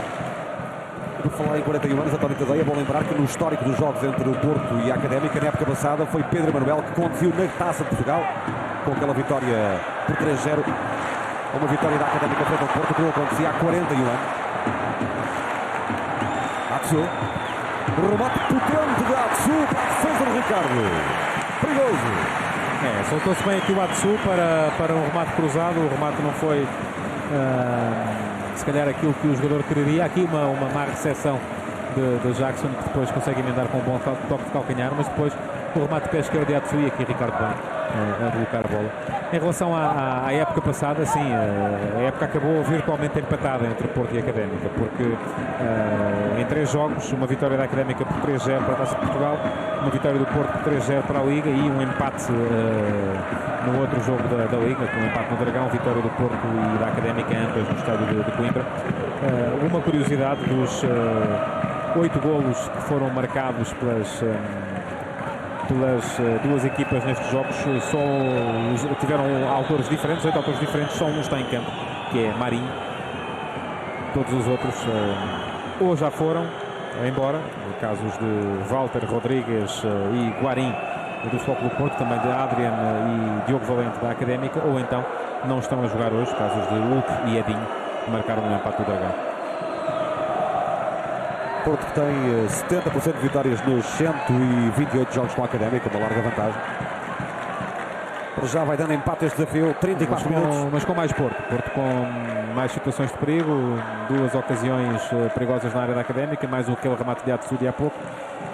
Por falar em 41 anos, António Tadeia, vou lembrar que no histórico dos jogos entre o Porto e a Académica, na época passada, foi Pedro Emanuel que conduziu na Taça de Portugal, com aquela vitória por 3-0, uma vitória da Académica frente ao Porto, que não acontecia há 41 anos. Atsu, o remate potente de Atsu para a defesa do Ricardo. Perigoso. Soltou-se bem aqui o Atsu para um remate cruzado. O remate não foi se calhar aquilo que o jogador quereria. Aqui uma má recepção de Jackson, que depois consegue emendar com um bom toque de calcanhar, mas depois o remate de pé esquerdo de Atsu, e aqui Ricardo bem a colocar a bola. Em relação à época passada, sim, a época acabou virtualmente empatada entre Porto e Académica, porque em 3 jogos, uma vitória da Académica por 3-0 para a Taça de Portugal, uma vitória do Porto por 3-0 para a Liga e um empate no outro jogo da Liga, com um empate no Dragão, vitória do Porto e da Académica, ambas no estádio de Coimbra. Uma curiosidade dos 8 golos que foram marcados pelas duas equipas nestes jogos, só tiveram autores diferentes, 8 autores diferentes, só um está em campo, que é Marinho. Todos os outros ou já foram embora, casos de Walter Rodrigues e Guarim do Futebol Clube Porto, também de Adrian e Diogo Valente da Académica, ou então não estão a jogar hoje, casos de Hulk e Edinho, que marcaram um empate do Dragão. Porto que tem 70% de vitórias nos 128 jogos com a Académica, uma larga vantagem. Para já vai dando empate este desafio, 34 minutos. Mas com mais Porto com mais situações de perigo, 2 ocasiões perigosas na área da Académica, mais aquele remate de Atsu há pouco.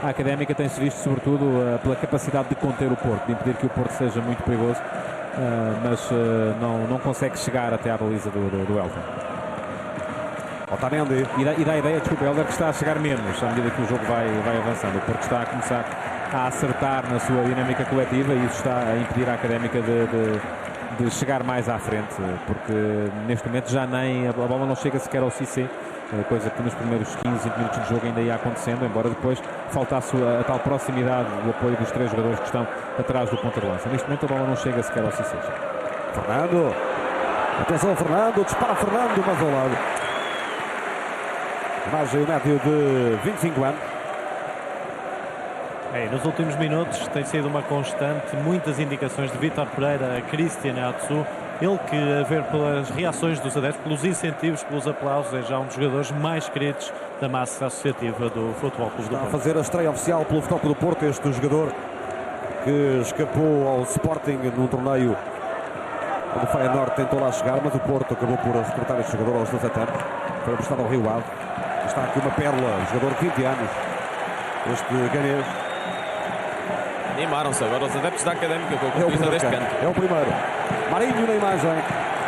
A Académica tem-se visto sobretudo pela capacidade de conter o Porto, de impedir que o Porto seja muito perigoso, mas não consegue chegar até à baliza do Elton. Otamendi. E dá a ideia, desculpa, Helder, que está a chegar menos à medida que o jogo vai avançando, porque está a começar a acertar na sua dinâmica coletiva, e isso está a impedir a Académica de chegar mais à frente, porque neste momento já nem a bola não chega sequer ao Cissé, coisa que nos primeiros 15, 20 minutos de jogo ainda ia acontecendo, embora depois faltasse a tal proximidade, o apoio dos 3 jogadores que estão atrás do ponta de lança. Neste momento a bola não chega sequer ao Cissé. Fernando, atenção Fernando, dispara Fernando, mas ao lado. Imagem o médio de 25 anos. Nos últimos minutos tem sido uma constante, muitas indicações de Vítor Pereira a Christian Atsu. Ele que, a ver pelas reações dos adeptos, pelos incentivos, pelos aplausos, é já um dos jogadores mais queridos da massa associativa do Futebol Clube do Porto. Está a fazer a estreia oficial pelo Futebol Clube do Porto, este jogador que escapou ao Sporting num torneio onde o Feyenoord tentou lá chegar, mas o Porto acabou por recrutar este jogador aos 17 anos. Foi emprestado ao Rio Ave. Está aqui uma pérola, jogador de 20 anos, este ganês. Animaram-se agora os adeptos da Académica com a conquista deste canto. É o primeiro. Marinho na imagem,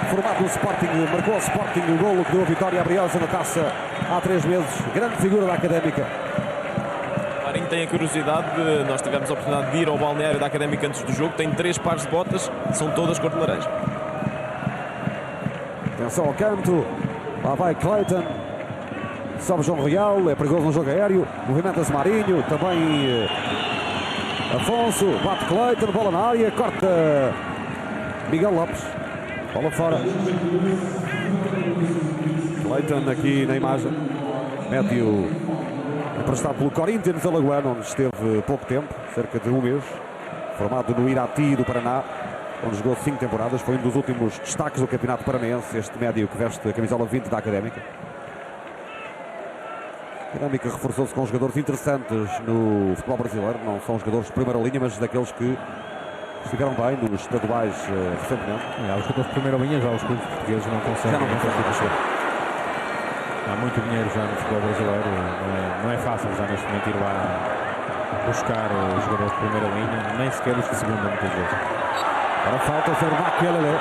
formado no Sporting, marcou ao Sporting o golo que deu a vitória à Briosa na Taça há 3 meses. Grande figura da Académica. Marinho tem a curiosidade nós tivemos a oportunidade de ir ao balneário da Académica antes do jogo, tem 3 pares de botas, são todas cor de laranja. Atenção ao canto, lá vai Clayton, sobe João Real, é perigoso no jogo aéreo, movimenta-se Marinho, também Afonso, bate Clayton, bola na área, corta Miguel Lopes, bola fora. Clayton aqui na imagem, médio emprestado pelo Corinthians Alagoano, onde esteve pouco tempo, cerca de 1 mês, formado no Irati do Paraná, onde jogou 5 temporadas, foi um dos últimos destaques do Campeonato Paranaense, este médio que veste a camisola 20 da Académica. A Académica reforçou-se com jogadores interessantes no futebol brasileiro, não são jogadores de primeira linha, mas daqueles que estiveram bem nos estaduais recentemente. Os jogadores de primeira linha, já os clubes portugueses não conseguem. Já não conseguem crescer. Há muito dinheiro já no futebol brasileiro, não é fácil já neste momento ir lá buscar os jogadores de primeira linha, nem sequer os de segunda muitas vezes. Agora falta ser o Makelele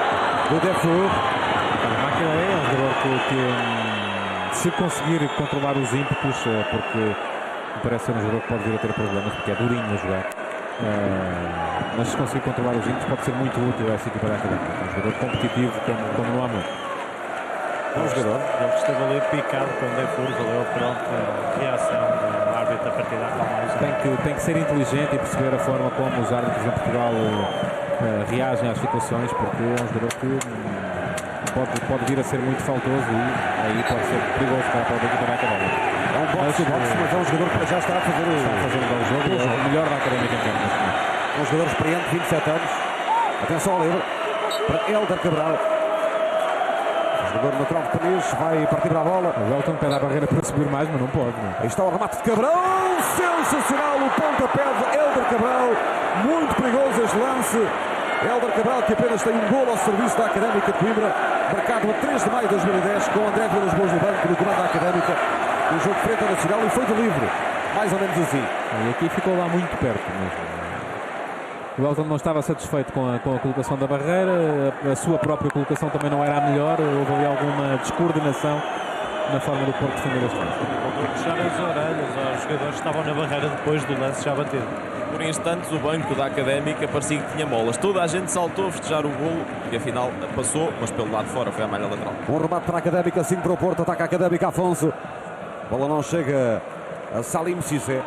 do Defour. O Makelele é um jogador que se conseguir controlar os ímpetos, porque me parece ser um jogador que pode vir a ter problemas, porque é durinho a jogar, mas se conseguir controlar os ímpetos pode ser muito útil a essa equipa da Académica. É um jogador competitivo como não há muito. É um jogador. Ele que esteve ali picado quando é furo, valeu pronto a reação do árbitro a partir da acalmar. Tem que ser inteligente e perceber a forma como os árbitros em Portugal reagem às situações, porque é um jogador que pode vir a ser muito faltoso e aí pode ser perigoso para a equipa da Académica. É um boxe, mas é um jogador que já está a fazer um bom jogo, é o melhor da Académica em campo. É um jogador experiente, 27 anos. Atenção ao livre para Hélder Cabral. O jogador natural de Peniche vai partir para a bola. O Welton pede a barreira para subir mais, mas não pode. Não. Aí está o remate de Cabral. Sensacional o pontapé de Hélder Cabral. Muito perigoso este lance. Hélder Cabral, que apenas tem um golo ao serviço da Académica de Coimbra, marcado a 3 de maio de 2010, com André Vilas Boas no banco do comando da Académica, no jogo frente ao Nacional, e foi de livre, mais ou menos assim. E aqui ficou lá muito perto mesmo. O Welton não estava satisfeito com a colocação da barreira, a sua própria colocação também não era a melhor, houve ali alguma descoordenação na forma do Porto defender este lance. Voltou a puxar as orelhas aos jogadores que estavam na barreira depois do lance já batido. Por instantes o banco da Académica parecia que tinha molas. Toda a gente saltou a festejar o golo e afinal passou, mas pelo lado de fora foi a malha lateral. Um remate para a Académica, 5 para o Porto, ataca a Académica, Afonso. A bola não chega a Salim Cissé.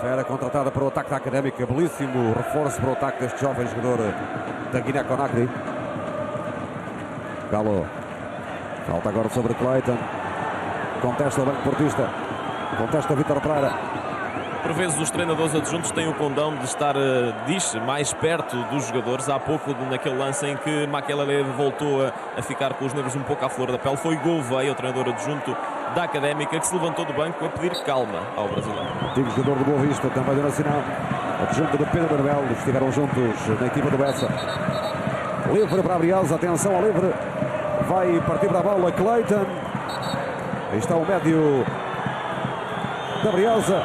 Era contratada para o ataque da Académica, belíssimo reforço para o ataque deste jovem jogador da Guiné-Conakry. Galo. Falta agora sobre Clayton. Contesta o banco portista. Contesta Vítor Pereira. Por vezes os treinadores adjuntos têm o condão de estar, mais perto dos jogadores. Há pouco, naquele lance em que Makelele voltou a ficar com os nervos um pouco à flor da pele, foi Gouveia, o treinador adjunto da Académica, que se levantou do banco a pedir calma ao brasileiro. Antigo jogador do Boa Vista, também do Nacional. Adjunto de Pedro Manuel, estiveram juntos na equipa do Bessa. Livre para Abrials, atenção ao livre. Vai partir para a bola Clayton. Aí está o médio da Brialza.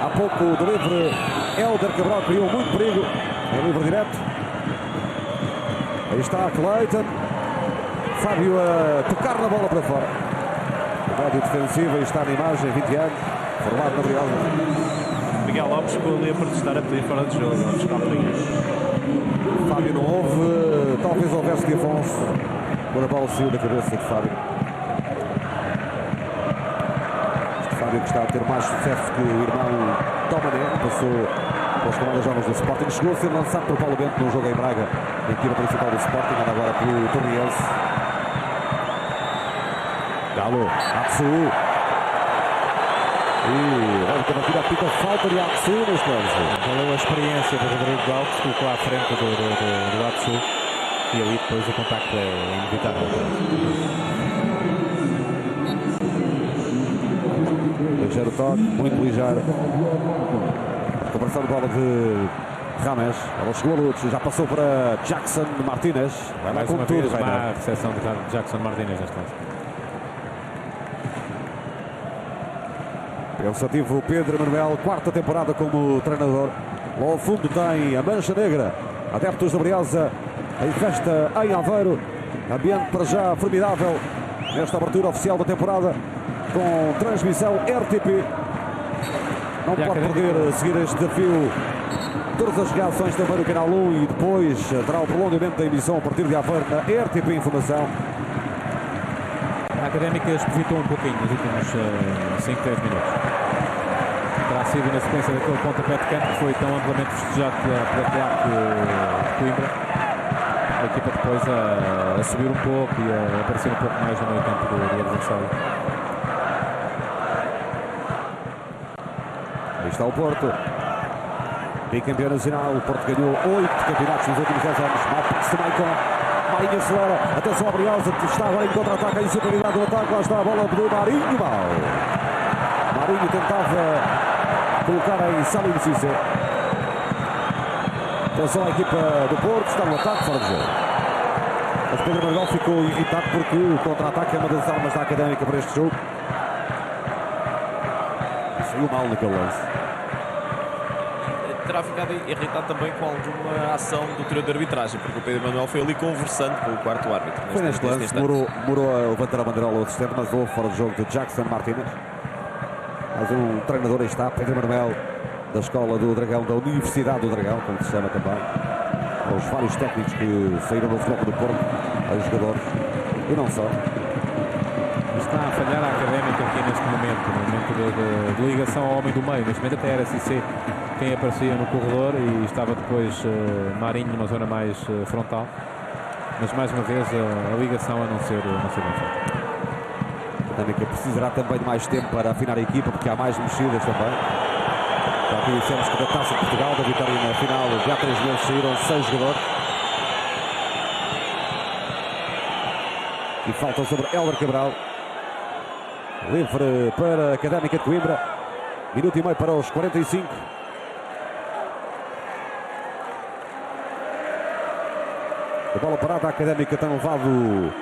Há pouco do livre, Hélder Cabral criou muito perigo. É livre direto. Aí está Clayton. Fábio a tocar na bola para fora. O médio defensivo, aí está na imagem, 20 anos, formado na Brialza. Miguel Lopes ficou ali a protestar, a pedir fora de jogo. Fábio não houve, talvez houvesse de Afonso, quando a bola saiu da cabeça de Fábio. Fábio que está a ter mais sucesso que o irmão Domané, passou pelas camadas jovens do Sporting, chegou a ser lançado por Paulo Bento no jogo em Braga, na equipa principal do Sporting, anda agora pelo Torriense. Galo, Atsu. E vai combater a pita, falta de Atsu neste lance. Valeu a experiência do Rodrigo Alves, colocou à frente do Atsu e ali depois o contacto é inevitável. Ligeiro toque, muito ligeiro. Conversão de bola de Rames. Ela chegou a Lutz, já passou para Jackson Martínez. Vai lá Mais com uma tudo, vez vai má dar. recepção de Jackson Martínez neste lance. Pensativo Pedro Manuel, quarta temporada como treinador. Lá ao fundo tem a Mancha Negra. Adeptos da Brialza em festa em Aveiro. Ambiente para já formidável nesta abertura oficial da temporada, com transmissão RTP. Não pode perder seguir este desafio. Todas as reações também no canal 1 e depois terá o prolongamento da emissão a partir de Aveiro na RTP Informação. A Académica espevitou um pouquinho nos últimos 5, 10 minutos. Terá sido na sequência daquele pontapé de campo que foi tão amplamente festejado pela claque de Coimbra. A equipa depois a subir um pouco e a aparecer um pouco mais no meio campo do adversário. Aí está o Porto. Bicampeão nacional. O Porto ganhou 8 campeonatos nos últimos 10 anos. Mata-se também com Marinho acelera. Atenção à Brialza, que está agora em contra-ataque, em superioridade do ataque. Lá está a bola do Marinho. Mal. Marinho tentava colocar em Salim Cissé. Atenção à equipa do Porto. Está no ataque, fora de jogo. Mas Pedro Manuel ficou irritado porque o contra-ataque é uma das armas da Académica para este jogo. Saiu mal naquele lance. Terá ficado irritado também com alguma ação do trio de arbitragem, porque o Pedro Manuel foi ali conversando com o quarto árbitro. Foi neste lance, demorou a levantar a bandeirola ao assistente, mas houve fora de jogo de Jackson Martínez. Mas um treinador aí está, Pedro Manuel, da Escola do Dragão, da Universidade do Dragão, como se chama também. Os vários técnicos que saíram no futebol do Porto, os jogadores. E não só. Está a falhar a Académica aqui neste momento, no momento de ligação ao homem do meio. Neste momento até era Cissé quem aparecia no corredor e estava depois Marinho numa zona mais frontal. Mas mais uma vez a ligação a não ser bem feita. A Académica precisará também de mais tempo para afinar a equipa, porque há mais mexidas também. Já aqui dissemos que da Taça de Portugal, da vitória na final, já 3 meses saíram 6 jogadores. E falta sobre Hélder Cabral. Livre para a Académica de Coimbra. Minuto e meio para os 45. A bola parada, a Académica tem levado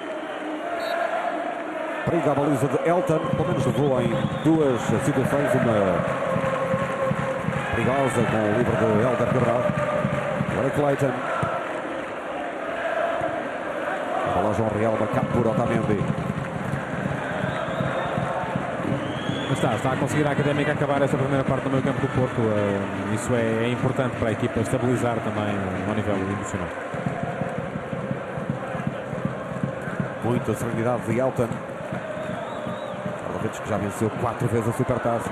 perigo à baliza de Elton. Pelo menos levou em 2 situações. Uma perigosa com o livre de Hélder Cabral. Agora Clayton. A bola João Real, marcado por Otamendi. Mas está a conseguir a Académica acabar essa primeira parte do meio campo do Porto. Isso é importante para a equipa estabilizar também ao nível emocional. Muita serenidade de Elton. Guarda-redes que já venceu 4 vezes a Supertaça.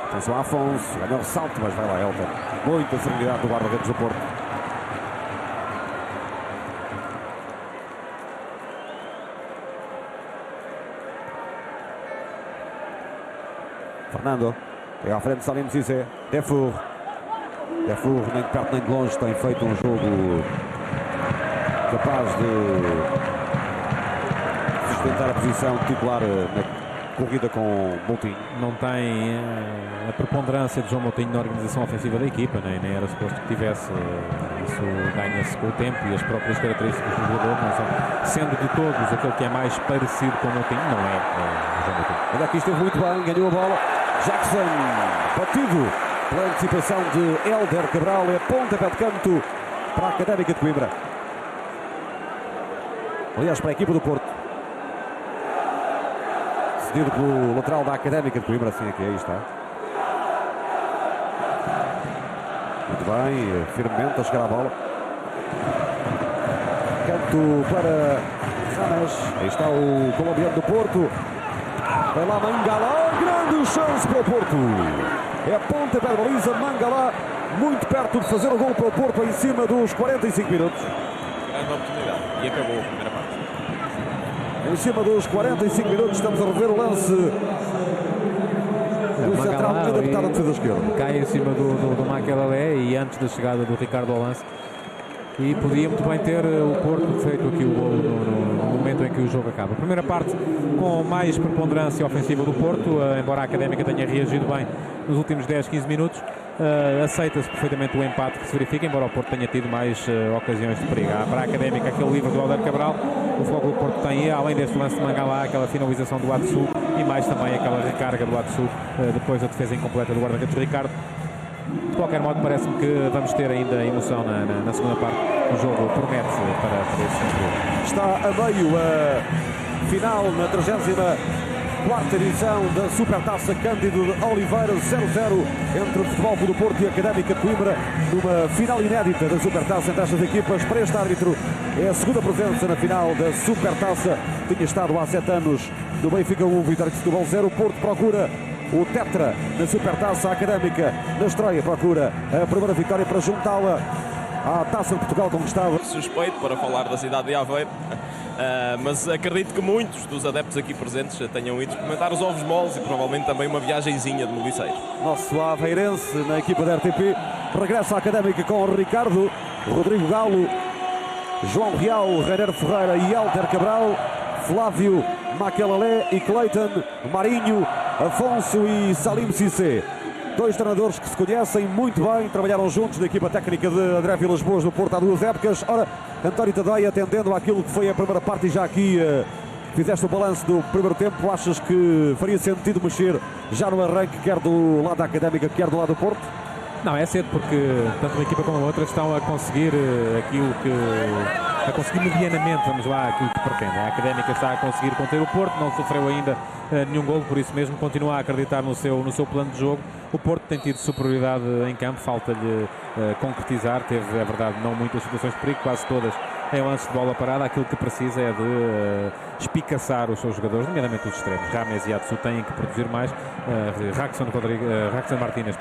Atenção a Afonso, ganhou o salto, mas vai lá Elton. Muita serenidade do guarda-redes do Porto. Fernando, é à frente de Salim Cissé. Defour, nem de perto nem de longe, tem feito um jogo capaz de sustentar a posição titular na corrida com Moutinho. Não tem a preponderância de João Moutinho na organização ofensiva da equipa, nem era suposto que tivesse. Isso ganha-se com o tempo e as próprias características do jogador não são, sendo de todos aquele que é mais parecido com o Moutinho, não é o João Moutinho. Olha, aqui esteve muito bem, ganhou a bola. Jackson, batido pela antecipação de Hélder Cabral. É pontapé de canto para a Académica de Coimbra. Aliás, para a equipa do Porto. Cedido pelo lateral da Académica de Coimbra. Assim é que aí está. Muito bem, firmemente a chegar à bola. Canto para Ramas. Aí está o colombiano do Porto. Vai lá Mangala, grande chance para o Porto. É pontapé de baliza, Mangala muito perto de fazer o gol para o Porto em cima dos 45 minutos. Grande oportunidade e acabou a primeira parte. Em cima dos 45 minutos estamos a rever o lance do central que adaptado à defesa esquerda. Cai em cima do Makelele e antes da chegada do Ricardo ao lance. E podia muito bem ter o Porto feito aqui o gol no momento em que o jogo acaba. Primeira parte com mais preponderância ofensiva do Porto, embora a Académica tenha reagido bem nos últimos 10, 15 minutos. Aceita-se perfeitamente o empate que se verifica, embora o Porto tenha tido mais ocasiões de perigo. Para a Académica, aquele livre do Hélder Cabral, o foco do Porto tem, além deste lance de Mangala, aquela finalização do Atsu e mais também aquela recarga do Atsu, depois da defesa incompleta do guarda-redes Ricardo. De qualquer modo, parece-me que vamos ter ainda emoção na segunda parte. O jogo promete para esse jogo. Está a meio a final na 34ª edição da Supertaça Cândido de Oliveira, 0-0 entre o Futebol Clube do Porto e a Académica de Coimbra, numa final inédita da Supertaça entre estas equipas. Para este árbitro é a segunda presença na final da Supertaça. Tinha estado há 7 anos no Benfica 1, Vitória de Setúbal 0. O Porto procura o tetra na Supertaça. A Académica na estreia procura a primeira vitória para juntá-la à Taça de Portugal conquistada. Suspeito para falar da cidade de Aveiro, mas acredito que muitos dos adeptos aqui presentes tenham ido experimentar os ovos moles e provavelmente também uma viagenzinha de Moliceiros. Nosso aveirense na equipa da RTP regressa à Académica com o Ricardo, Rodrigo Galo, João Real, Reiner Ferreira e Hélder Cabral, Flávio, Makelele e Clayton, Marinho, Afonso e Salim Cissé. 2 treinadores que se conhecem muito bem, trabalharam juntos na equipa técnica de André Vilas Boas no Porto há 2 épocas. Ora, António Tadeia, atendendo àquilo que foi a primeira parte e já aqui fizeste o balanço do primeiro tempo, achas que faria sentido mexer já no arranque, quer do lado da Académica, quer do lado do Porto? Não, é cedo porque tanto uma equipa como a outra estão a conseguir aquilo que... a conseguir medianamente, vamos lá, aquilo que pretende. A Académica está a conseguir conter o Porto, não sofreu ainda nenhum golo, por isso mesmo continua a acreditar no seu plano de jogo. O Porto tem tido superioridade em campo, falta-lhe concretizar, teve, é verdade, não muitas situações de perigo, quase todas em lances de bola parada, aquilo que precisa é de espicaçar os seus jogadores, nomeadamente os extremos. James e Atsu têm que produzir mais. Jackson Martínez,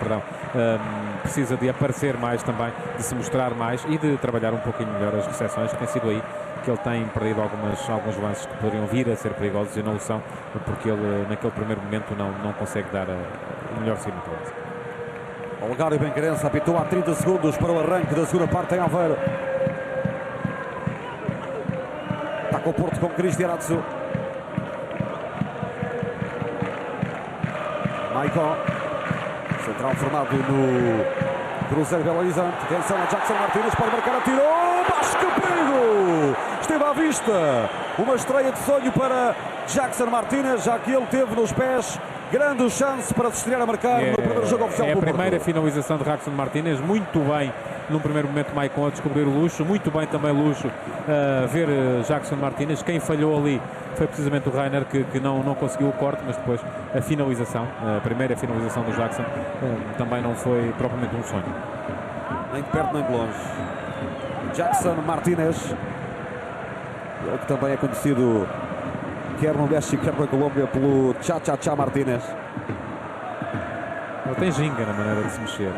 precisa de aparecer mais também, de se mostrar mais e de trabalhar um pouquinho melhor as recepções, que tem sido aí que ele tem perdido alguns lances que poderiam vir a ser perigosos e não o são, porque ele naquele primeiro momento não consegue dar o melhor seguimento. Olegário Benquerense apitou há 30 segundos para o arranque da segunda parte em Aveiro. Está com o Porto com Cristian Atsu. Maicon, central formado no Cruzeiro Belo Horizonte. Atenção a Jackson Martínez, pode marcar, atirou, baixo, que perigo! Esteve à vista uma estreia de sonho para Jackson Martínez, já que ele teve nos pés grande chance para se estrear a marcar no primeiro jogo oficial do Porto. É a primeira Porto. finalização de Jackson Martínez, muito bem num primeiro momento Maicon a descobrir o Luxo, muito bem também Luxo a ver Jackson Martínez. Quem falhou ali foi precisamente o Reiner, que não conseguiu o corte, mas depois a finalização, a primeira finalização do Jackson também não foi propriamente um sonho. Nem de perto nem de longe. Jackson Martínez, ele que também é conhecido quer no México, quer na Colômbia pelo Cha Martínez. Ele tem ginga na maneira de se mexer.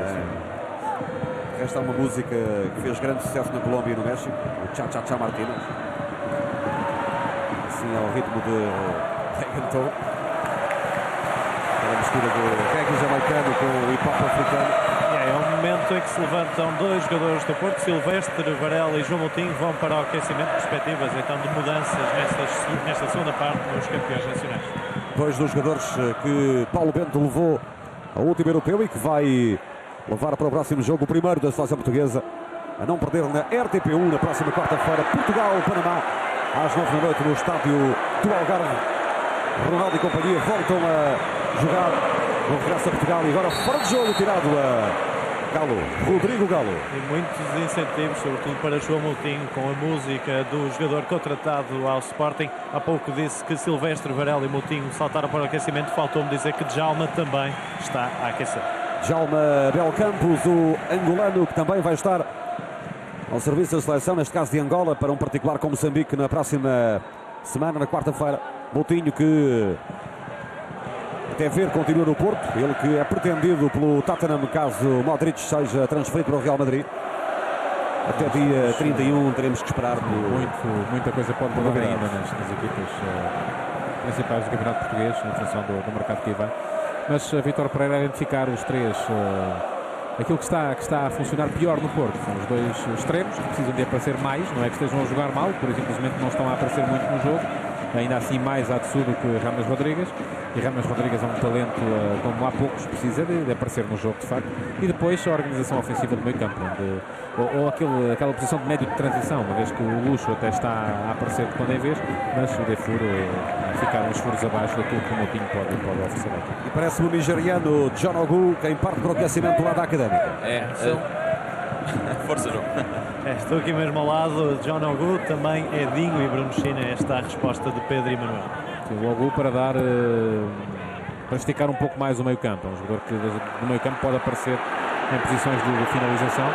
Esta é uma música que fez grande sucesso na Colômbia e no México, o Cha Martínez. Assim ao ritmo de reggaeton. Aquela mistura de reggae jamaicano com o hip hop africano. É um momento em que se levantam dois jogadores do Porto, Silvestre, Varela e João Moutinho, vão para o aquecimento, perspectivas então de mudanças nesta segunda parte nos campeões nacionais. Dois dos jogadores que Paulo Bento levou ao último europeu e que vai levar para o próximo jogo, o primeiro da seleção portuguesa, a não perder na RTP1 na próxima quarta-feira, Portugal-Panamá, às 9 da noite no estádio do Algarve. Ronaldo e companhia voltam a jogar no regresso a Portugal e agora fora de jogo tirado a Galo, Rodrigo Galo. E muitos incentivos, sobretudo para João Moutinho, com a música do jogador contratado ao Sporting. Há pouco disse que Silvestre, Varela e Moutinho saltaram para o aquecimento. Faltou-me dizer que Djalma também está a aquecer. Djalma Belcampos, o angolano, que também vai estar ao serviço da seleção, neste caso de Angola, para um particular com Moçambique na próxima semana, na quarta-feira. Moutinho que até ver continua no Porto, ele que é pretendido pelo Tottenham caso Modric seja transferido para o Real Madrid. Até dia 31 teremos que esperar Muita coisa pode mudar ainda nas equipas principais do Campeonato Português, em função do mercado que aí vem. Mas Vítor Pereira a identificar os três, aquilo que está a funcionar pior no Porto são os dois extremos, que precisam de aparecer mais, não é que estejam a jogar mal, por simplesmente não estão a aparecer muito no jogo. Ainda assim mais Atsu do que Rames Rodrigues, e Rames Rodrigues é um talento como há poucos, precisa de aparecer no jogo de facto. E depois a organização ofensiva do meio campo, ou aquela posição de médio de transição, uma vez que o Luxo até está a aparecer de quando em vez, mas o Defur ficaram os furos abaixo daquilo que o Moutinho pode oferecer aqui. E parece-me o nigeriano John Ogu quem parte para o aquecimento lá da Académica. Força, João. Estou aqui mesmo ao lado, John Ogu, também Edinho e Bruno China. Esta é a resposta de Pedro e Manuel. O Ogu para para esticar um pouco mais o meio campo, é um jogador que do meio campo pode aparecer em posições de finalização.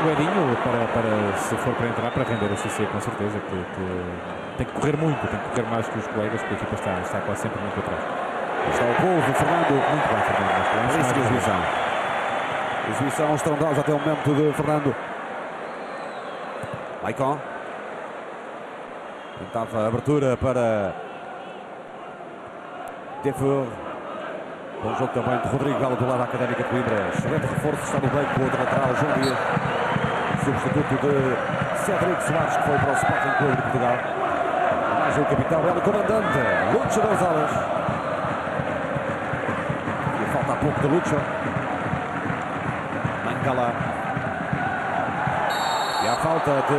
O Edinho para se for para entrar, para render o CC, com certeza que tem que correr muito, tem que correr mais que os colegas, porque a equipa está quase sempre muito atrás. Está o povo, Fernando. Muito bem, Fernando. Belíssima exibição. Exibição estrondosa até o momento de Fernando. Maicon. Tentava a abertura para Defur. Bom jogo também de Rodrigo Galo do lado da Académica de Coimbra. Excelente reforço, está no banco o outro lateral, João Dias. Substituto de Cédric Soares, que foi para o Sporting Clube de Portugal. Mais o capitão, é o comandante, Lucho Gonzalez. E falta há pouco de Lucho. Mangala. E a falta de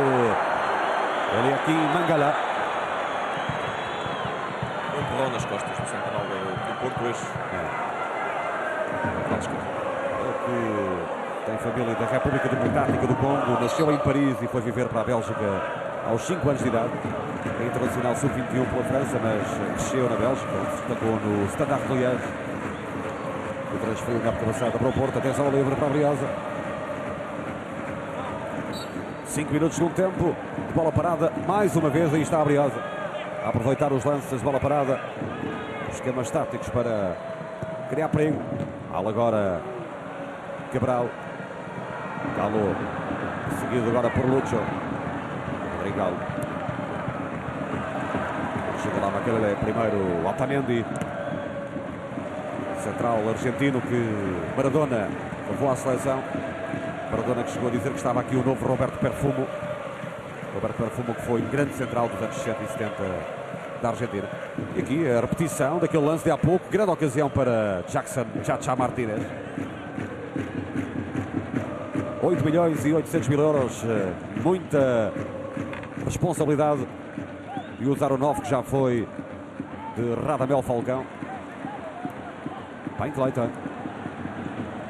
ele aqui, Mangala. Um empurrão nas costas do central do Porto hoje. Ele que tem família da República Democrática do Congo, nasceu em Paris e foi viver para a Bélgica aos 5 anos de idade. É internacional sub-21 pela França, mas cresceu na Bélgica, destacou no Standard Liège. Foi transferido na época passada para o Porto. Atenção livre para a Briosa. 5 minutos de um tempo de bola parada, mais uma vez. Aí está a Briosa a aproveitar os lances de bola parada, esquemas táticos para criar perigo. Ala agora Cabral, Galo, seguido agora por Lucho. Rodrigo Galo. Chega lá Makelele, primeiro Otamendi, central argentino que Maradona levou à seleção. Maradona que chegou a dizer que estava aqui o novo Roberto Perfumo. Roberto Perfumo, que foi grande central dos anos 60 e 70 da Argentina. E aqui a repetição daquele lance de há pouco. Grande ocasião para Jackson Chacha Martínez. 8 milhões e 800 mil euros. Muita responsabilidade. E o 09 que já foi de Radamel Falcão. Bem, Clayton.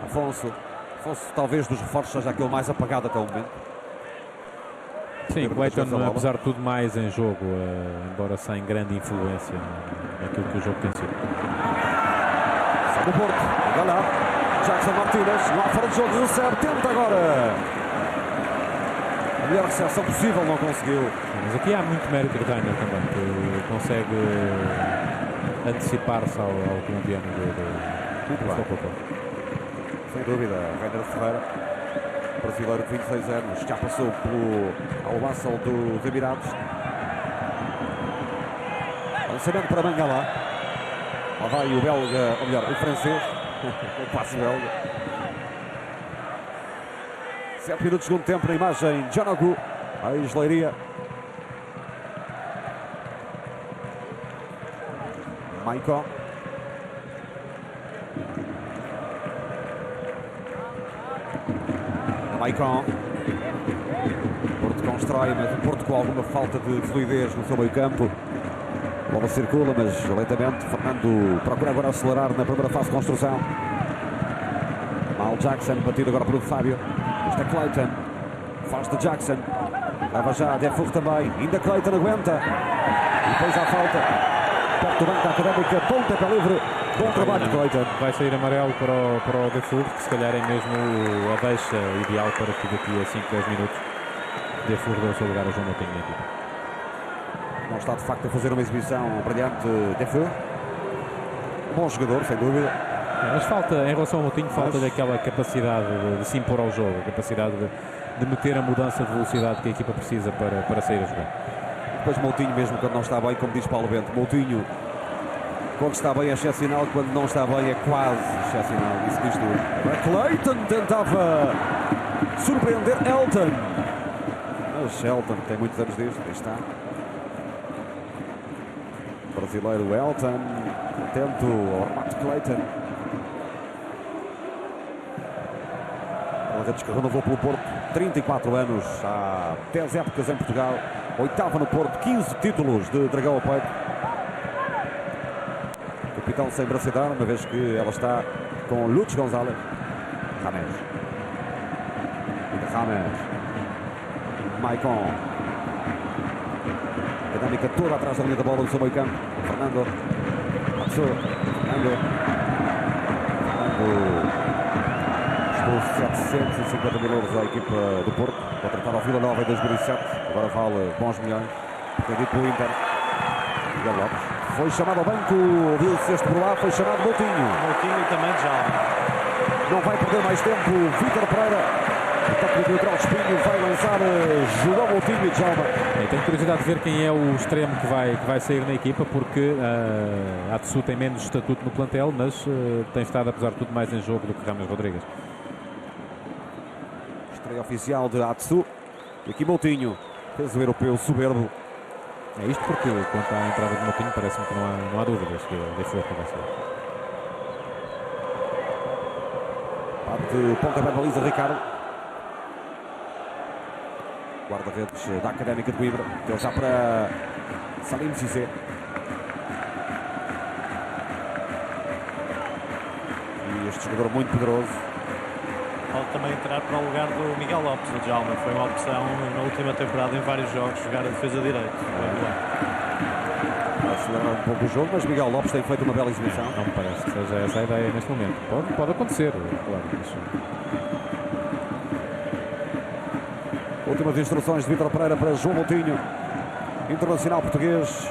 Afonso talvez dos reforços seja aquele mais apagado até o momento. Sim, Clayton, apesar de tudo, mais em jogo, embora sem grande influência naquilo que o jogo tem sido. Sai do Porto, olha lá, Jackson Martínez, lá fora de jogo, recebe, tenta agora. A melhor recepção possível, não conseguiu. Mas aqui há muito mérito do Rainer também, que consegue antecipar-se ao colombiano do Porto. Sem dúvida, Rainer Ferreira, brasileiro de 26 anos, já passou pelo Al-Wassel dos Emirados. Lançamento para Mangala. Lá vai o belga, ou melhor, o francês, o passe belga. 7 minutos de segundo tempo na imagem, Janogu, a ex-Leiria. Maicon. Maicon. O Porto constrói, mas o Porto com alguma falta de fluidez no seu meio campo. A bola circula, mas lentamente. Fernando procura agora acelerar na primeira fase de construção. Mal Jackson, batido agora por Fábio. Este é Clayton. Faz de Jackson. Leva já Defour também. Ainda Clayton aguenta. E depois há falta. Perto do banco da Académica. Pontapé livre. Bom trabalho, Clayton. Vai sair amarelo para o Defour, que se calhar é mesmo a deixa ideal para que daqui a 5, 10 minutos Defour dê o seu lugar a João Moutinho na equipa. Não está de facto a fazer uma exibição brilhante, Defour. Bom jogador, sem dúvida. Mas falta, em relação ao Moutinho, falta-lhe aquela capacidade de se impor ao jogo, a capacidade de meter a mudança de velocidade que a equipa precisa para sair a jogar. Depois Moutinho, mesmo quando não está bem, como diz Paulo Bento, Moutinho, quando está bem é excepcional, quando não está bem é quase excepcional. Isso diz tudo. Clayton tentava surpreender Elton. Mas Elton tem muitos anos disto. Aí está. Brasileiro Elton. Atento ao remate Clayton. Guarda-redes que renovou pelo Porto. 34 anos. Há 10 épocas em Portugal. 8ª no Porto. 15 títulos de dragão ao peito. Capitão sem braçadar, uma vez que ela está com Lutz Gonzalez. Rames. Rames. Maicon. Dinâmica toda atrás da linha da bola do seu meio campo. Fernando. Matsu. Fernando. Custou 750 mil euros à equipa do Porto. Contratado ao Vila Nova em 2007. Agora vale bons milhões. Vendido pelo Inter. Miguel Lopes. Foi chamado ao banco, viu-se este por lá, foi chamado Moutinho. Moutinho também já. Não vai perder mais tempo, Vítor Pereira. O toque do neutral de Espinho vai lançar João Moutinho e Djalma. Tenho curiosidade de ver quem é o extremo que vai sair na equipa, porque a Atsu tem menos estatuto no plantel, mas tem estado, apesar de tudo, mais em jogo do que Rames Rodrigues. Estreia oficial de Atsu. E aqui Moutinho, fez o europeu soberbo. É isto porque, quanto à entrada de Moutinho, parece-me que não há dúvidas que o Defour vai ser. Bate pontapé de baliza Ricardo. Guarda-redes da Académica de Coimbra. Deu já para Salim Cissé. E este jogador muito poderoso. Pode também entrar para o lugar do Miguel Lopes, o Djalma. Foi uma opção na última temporada em vários jogos, jogar a defesa direito. Vai acelerar um pouco o jogo, mas Miguel Lopes tem feito uma bela exibição. Não me parece que seja essa a ideia neste momento. Pode acontecer, claro. Mas... Últimas instruções de Vítor Pereira para João Moutinho, internacional português.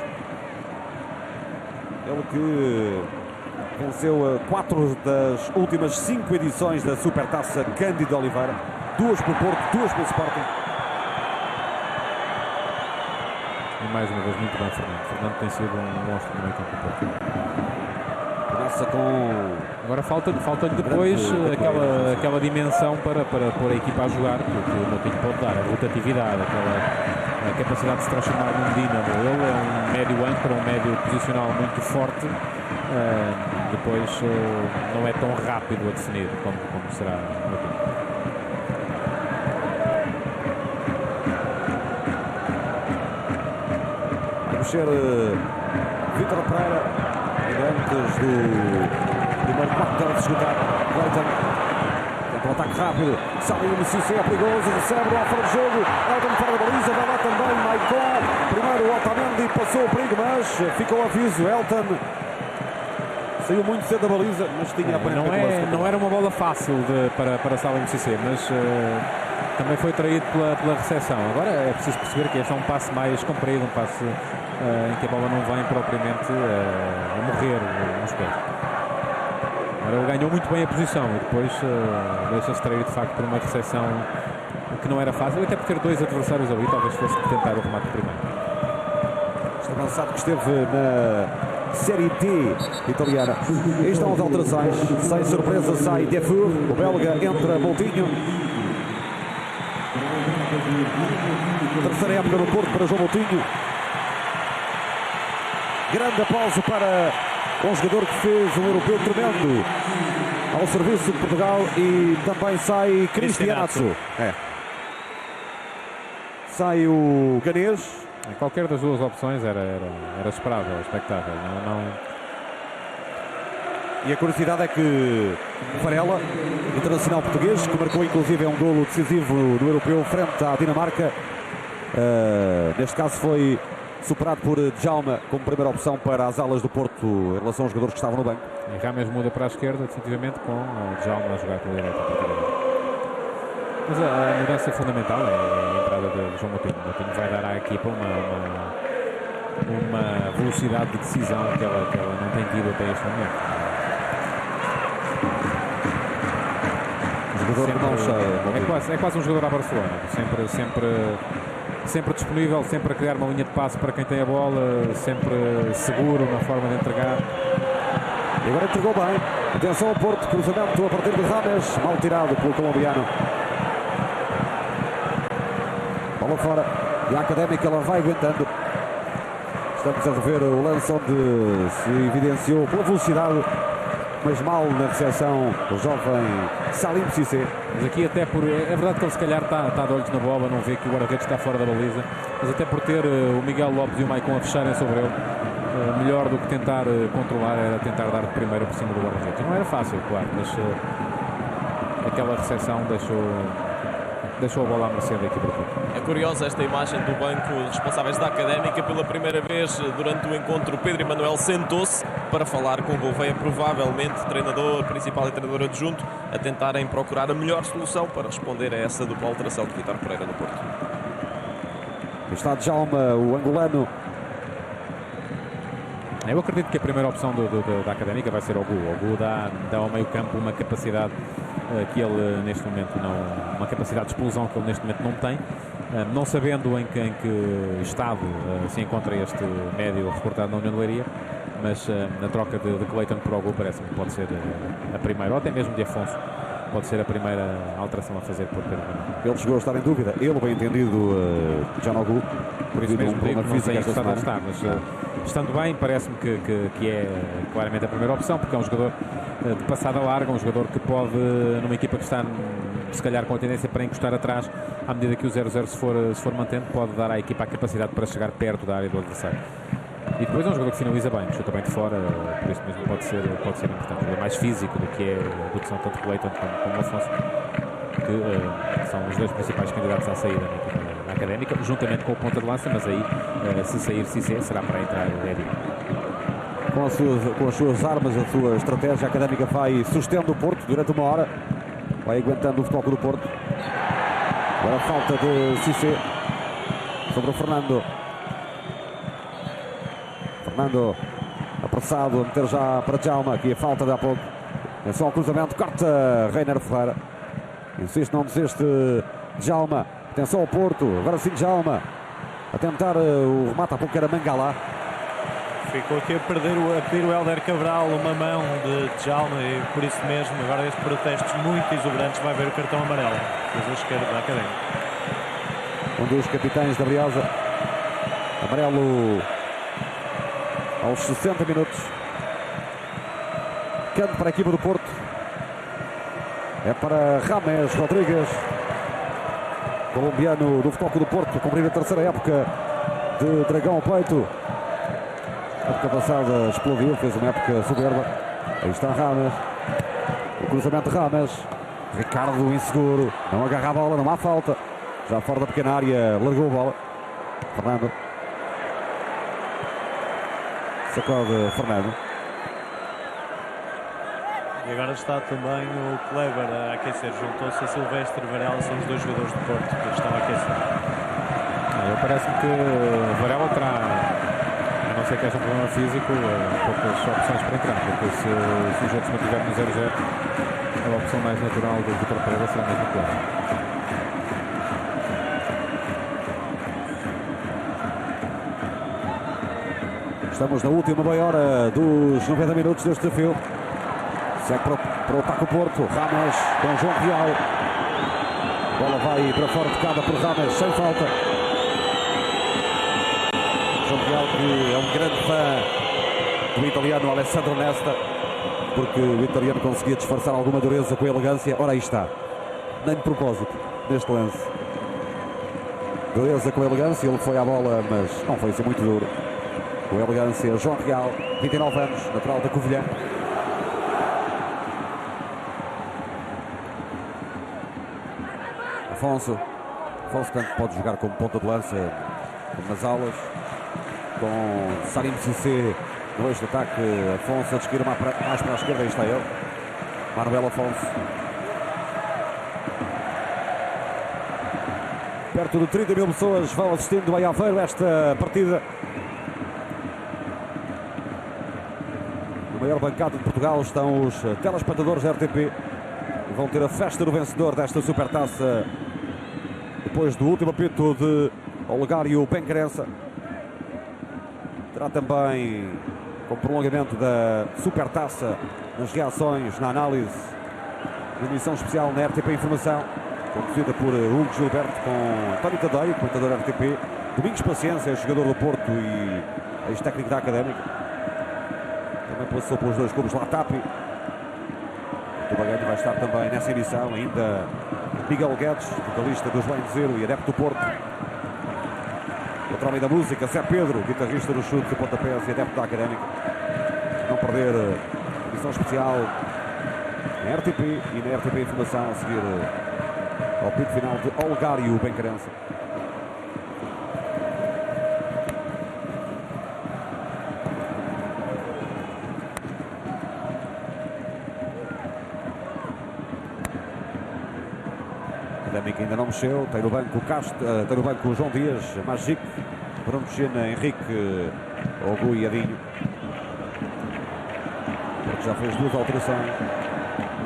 Ele que venceu 4 das últimas 5 edições da Supertaça Cândido Oliveira. 2 pelo Porto, 2 pelo Sporting. E mais uma vez muito bem Fernando. Fernando tem sido um monstro no meio campo do Porto. Começa com... Agora falta-lhe depois aquela dimensão para pôr a equipa a jogar, que o Moutinho pode dar, a rotatividade, a capacidade de se transformar num dínamo. Ele é um médio âncora, um médio posicional muito forte, depois não é tão rápido a definir como será o Moutinho. Vai mexer Vítor Pereira. Antes do primeiro quarto deve esgotar. Clayton tenta um ataque rápido. Salim Mississé é perigoso. Recebe lá fora de jogo. Elton fora da baliza. Vai lá também Maicon. Primeiro o Otamendi passou o perigo, mas ficou o aviso. Elton saiu muito cedo da baliza, mas tinha apenas não era uma bola fácil para Salim Mississé, mas também foi traído pela recepção. Agora é preciso perceber que este é um passe mais comprido, um passe em que a bola não vem propriamente a morrer nos pés. Agora ele ganhou muito bem a posição e depois deixa-se trair de facto por uma recepção que não era fácil, até por ter 2 adversários ali, talvez fosse tentar o remate primeiro. Este avançado que esteve na Série D italiana. Aí estão as alterações. Sem surpresa sai Defour, o belga entra Moutinho. Terceira época no Porto para João Moutinho. Grande aplauso para um jogador que fez um europeu tremendo ao serviço de Portugal. E também sai Cristiano Atsu. Sai o ganês. Qualquer das duas opções era esperável, expectável. Não... E a curiosidade é que Varela, internacional português, que marcou inclusive um golo decisivo no europeu frente à Dinamarca, neste caso foi superado por Djalma como primeira opção para as alas do Porto em relação aos jogadores que estavam no banco. E Rames muda para a esquerda, definitivamente, com Djalma a jogar pela direita. Mas a mudança é fundamental é a entrada de João Moutinho. Moutinho vai dar à equipa uma velocidade de decisão que ela não tem tido até este momento. É quase um jogador à Barcelona, sempre disponível, sempre a criar uma linha de passe para quem tem a bola, sempre seguro na forma de entregar. E agora entregou bem. Atenção ao Porto, cruzamento a partir de Rames, mal tirado pelo colombiano. Bola fora e a Académica ela vai aguentando. Estamos a rever o lance onde se evidenciou pela velocidade, mas mal na recepção o jovem Salim Mississé. Mas aqui até por... É verdade que ele se calhar está de olhos na bola, não vê que o guarda-redes está fora da baliza, mas até por ter o Miguel Lopes e o Maicon a fecharem sobre ele, melhor do que tentar controlar era tentar dar de primeira por cima do guarda-redes. Não era fácil, claro, mas aquela recepção deixou a bola à mercê da equipa do Porto. É curiosa esta imagem do banco responsáveis da Académica. Pela primeira vez durante o encontro, Pedro Emanuel sentou-se para falar com o Gouveia, provavelmente treinador principal e treinador adjunto, a tentarem procurar a melhor solução para responder a essa dupla alteração de Vítor Pereira no Porto. Está Djalma, o angolano. Eu acredito que a primeira opção da Académica vai ser o Gu. O Gu dá ao meio campo uma capacidade que ele neste momento não... Uma capacidade de explosão que ele neste momento não tem. Não sabendo em que estado se encontra este médio reportado na União de Leiria, mas na troca de Clayton por Gu parece-me que pode ser a primeira, ou até mesmo de Afonso, pode ser a primeira alteração a fazer por Pedro. Ele chegou a estar em dúvida, ele bem entendido, John Ogu, por isso mesmo digo que não tem estado a estar, mas estando bem, parece-me que é claramente a primeira opção, porque é um jogador de passada larga, um jogador que pode, numa equipa que está se calhar com a tendência para encostar atrás, à medida que o 0-0 se for mantendo, pode dar à equipa a capacidade para chegar perto da área do adversário. E depois é um jogador que finaliza bem, que chuta bem de fora, por isso mesmo pode ser importante. Ele é mais físico do que são tanto Clayton como Afonso, que são os dois principais candidatos à saída na Académica, juntamente com o ponta de lança, mas aí, se sair Cissé, será para entrar Eddy. Com as suas armas, a sua estratégia, a Académica vai sustendo o Porto durante uma hora, vai aguentando o futebol do Porto. Agora a falta de Cissé sobre o Fernando. Fernando apressado a meter já para Djalma. Aqui a falta de há pouco. Atenção ao cruzamento, corta Reiner Ferreira. Insiste, não desiste Djalma. Atenção ao Porto, agora sim Djalma. A tentar o remate, há pouco era Mangala. Ficou aqui a pedir o Hélder Cabral uma mão de Djalma e por isso mesmo, agora estes protestos muito exuberantes, vai ver o cartão amarelo. Fez a esquerda da Académica. Um dos capitães da Briosa. Amarelo aos 60 minutos. Canto para a equipa do Porto. É para Rames Rodrigues, colombiano do Futebol Clube do Porto, a cumprir a terceira época de Dragão ao peito. A época passada explodiu, fez uma época soberba. Aí está Rames. O cruzamento de Rames. Ricardo inseguro, não agarra a bola, não há falta. Já fora da pequena área, largou a bola. Fernando. Sacode Fernando. E agora está também o Kleber a aquecer. Juntou-se a Silvestre Varela, são os dois jogadores do Porto que estão a aquecer. Parece-me que Varela terá, a não ser que haja um problema físico, poucas opções para entrar, porque se o jogo se mantiver no 0-0, a opção mais natural do Vítor Pereira será mesmo o Kleber. Estamos na última meia hora dos 90 minutos deste desafio. Segue para o ataque o Porto. Rames com João Real. A bola vai para fora, tocada por Rames, sem falta. João Real, que é um grande fã do italiano Alessandro Nesta, porque o italiano conseguia disfarçar alguma dureza com elegância. Ora, aí está. Nem de propósito, neste lance. Dureza com elegância, ele foi à bola, mas não foi assim muito duro. Com elegância, João Real, 29 anos, natural da Covilhã. Afonso, tanto pode jogar como ponta de lança, como nas aulas, com Sarim Cissé no eixo de ataque. Afonso a desquir mais para a esquerda, aí está ele, Manuel Afonso. Perto de 30 mil pessoas vão assistindo a Aveiro esta partida. No maior bancada de Portugal estão os telespectadores da RTP. Vão ter a festa do vencedor desta supertaça depois do último apito de Olegário Benquerença. Terá também como prolongamento da supertaça nas reações, na análise, de emissão especial na RTP Informação, conduzida por Hugo Gilberto, com António Tadeio, comentador RTP, Domingos Paciência, jogador do Porto e ex-técnico da Académica. Também passou pelos dois clubes Latapi. O Bagani vai estar também nessa edição, ainda Miguel Guedes, vocalista dos Bem Zero e adepto do Porto. Outro homem da música, Zé Pedro, guitarrista dos chutes e pontapés e adepto da Académica. Não perder edição especial na RTP e na RTP Informação a seguir ao pito final de Olegário Benquerença. Académica ainda não mexeu, tem no banco o Castro, tem no banco o João Dias, Magic, Bruno China, Henrique, Ogu e Adinho. Porque já fez duas alterações.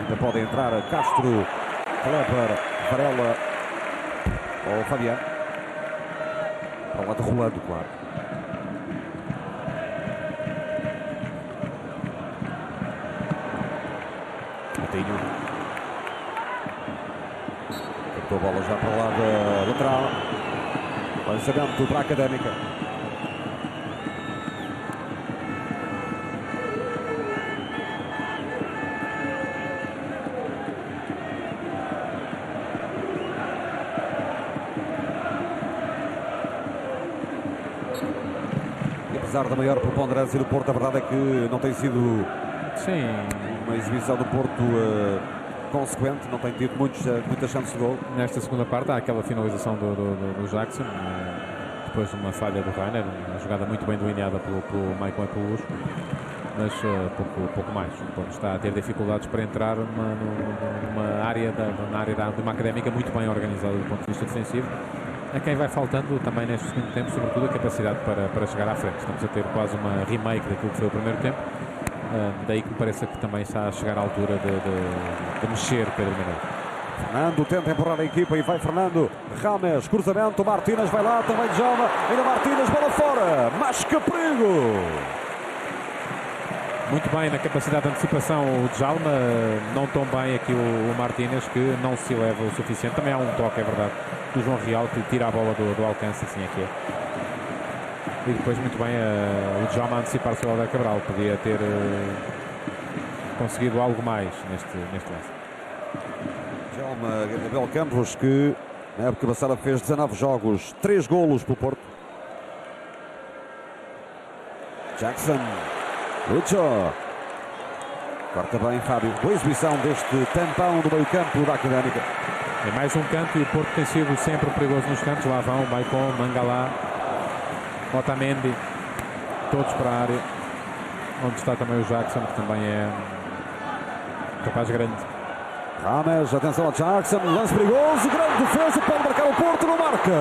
Ainda podem entrar Castro, Kleber, Varela ou Fabiano. Para o lado rolando, claro. Adinho. A bola já para o lado lateral. Lançamento para a Académica. E apesar da maior preponderância do Porto, a verdade é que não tem sido uma exibição do Porto consequente, não tem tido muitas chances de gol. Nesta segunda parte há aquela finalização do Jackson, depois de uma falha do Reiner, uma jogada muito bem delineada pelo Michael e pelo Luz. mas pouco mais. O Porto está a ter dificuldades para entrar numa área de uma Académica muito bem organizada do ponto de vista defensivo, a quem vai faltando também neste segundo tempo, sobretudo a capacidade para chegar à frente. Estamos a ter quase uma remake daquilo que foi o primeiro tempo, daí que me pareça que também está a chegar à altura de mexer Pedro Menezes. Fernando tenta empurrar a equipa e vai Fernando. Rames, cruzamento, Martínez vai lá, também Djalma, ainda Martínez, bola fora, mas que perigo! Muito bem na capacidade de antecipação o Djalma, não tão bem aqui o Martínez, que não se eleva o suficiente. Também há um toque, é verdade, do João Real, que tira a bola do alcance, assim é que é. E depois muito bem o Djalma a antecipar-se ao Helder Cabral, podia ter conseguido algo mais neste lance. Djalma Abel Campos, que na época passada fez 19 jogos, 3 golos para o Porto. Jackson, Lucho, corta bem Fábio. Boa exibição deste tampão do meio campo da Académica. É mais um canto e o Porto tem sido sempre perigoso nos cantos. Lá vão Maicon, Mangalá, Otamendi, todos para a área, onde está também o Jackson, que também é capaz grande. Rames, atenção a Jackson, lance perigoso, grande defesa, pode marcar o Porto, não marca.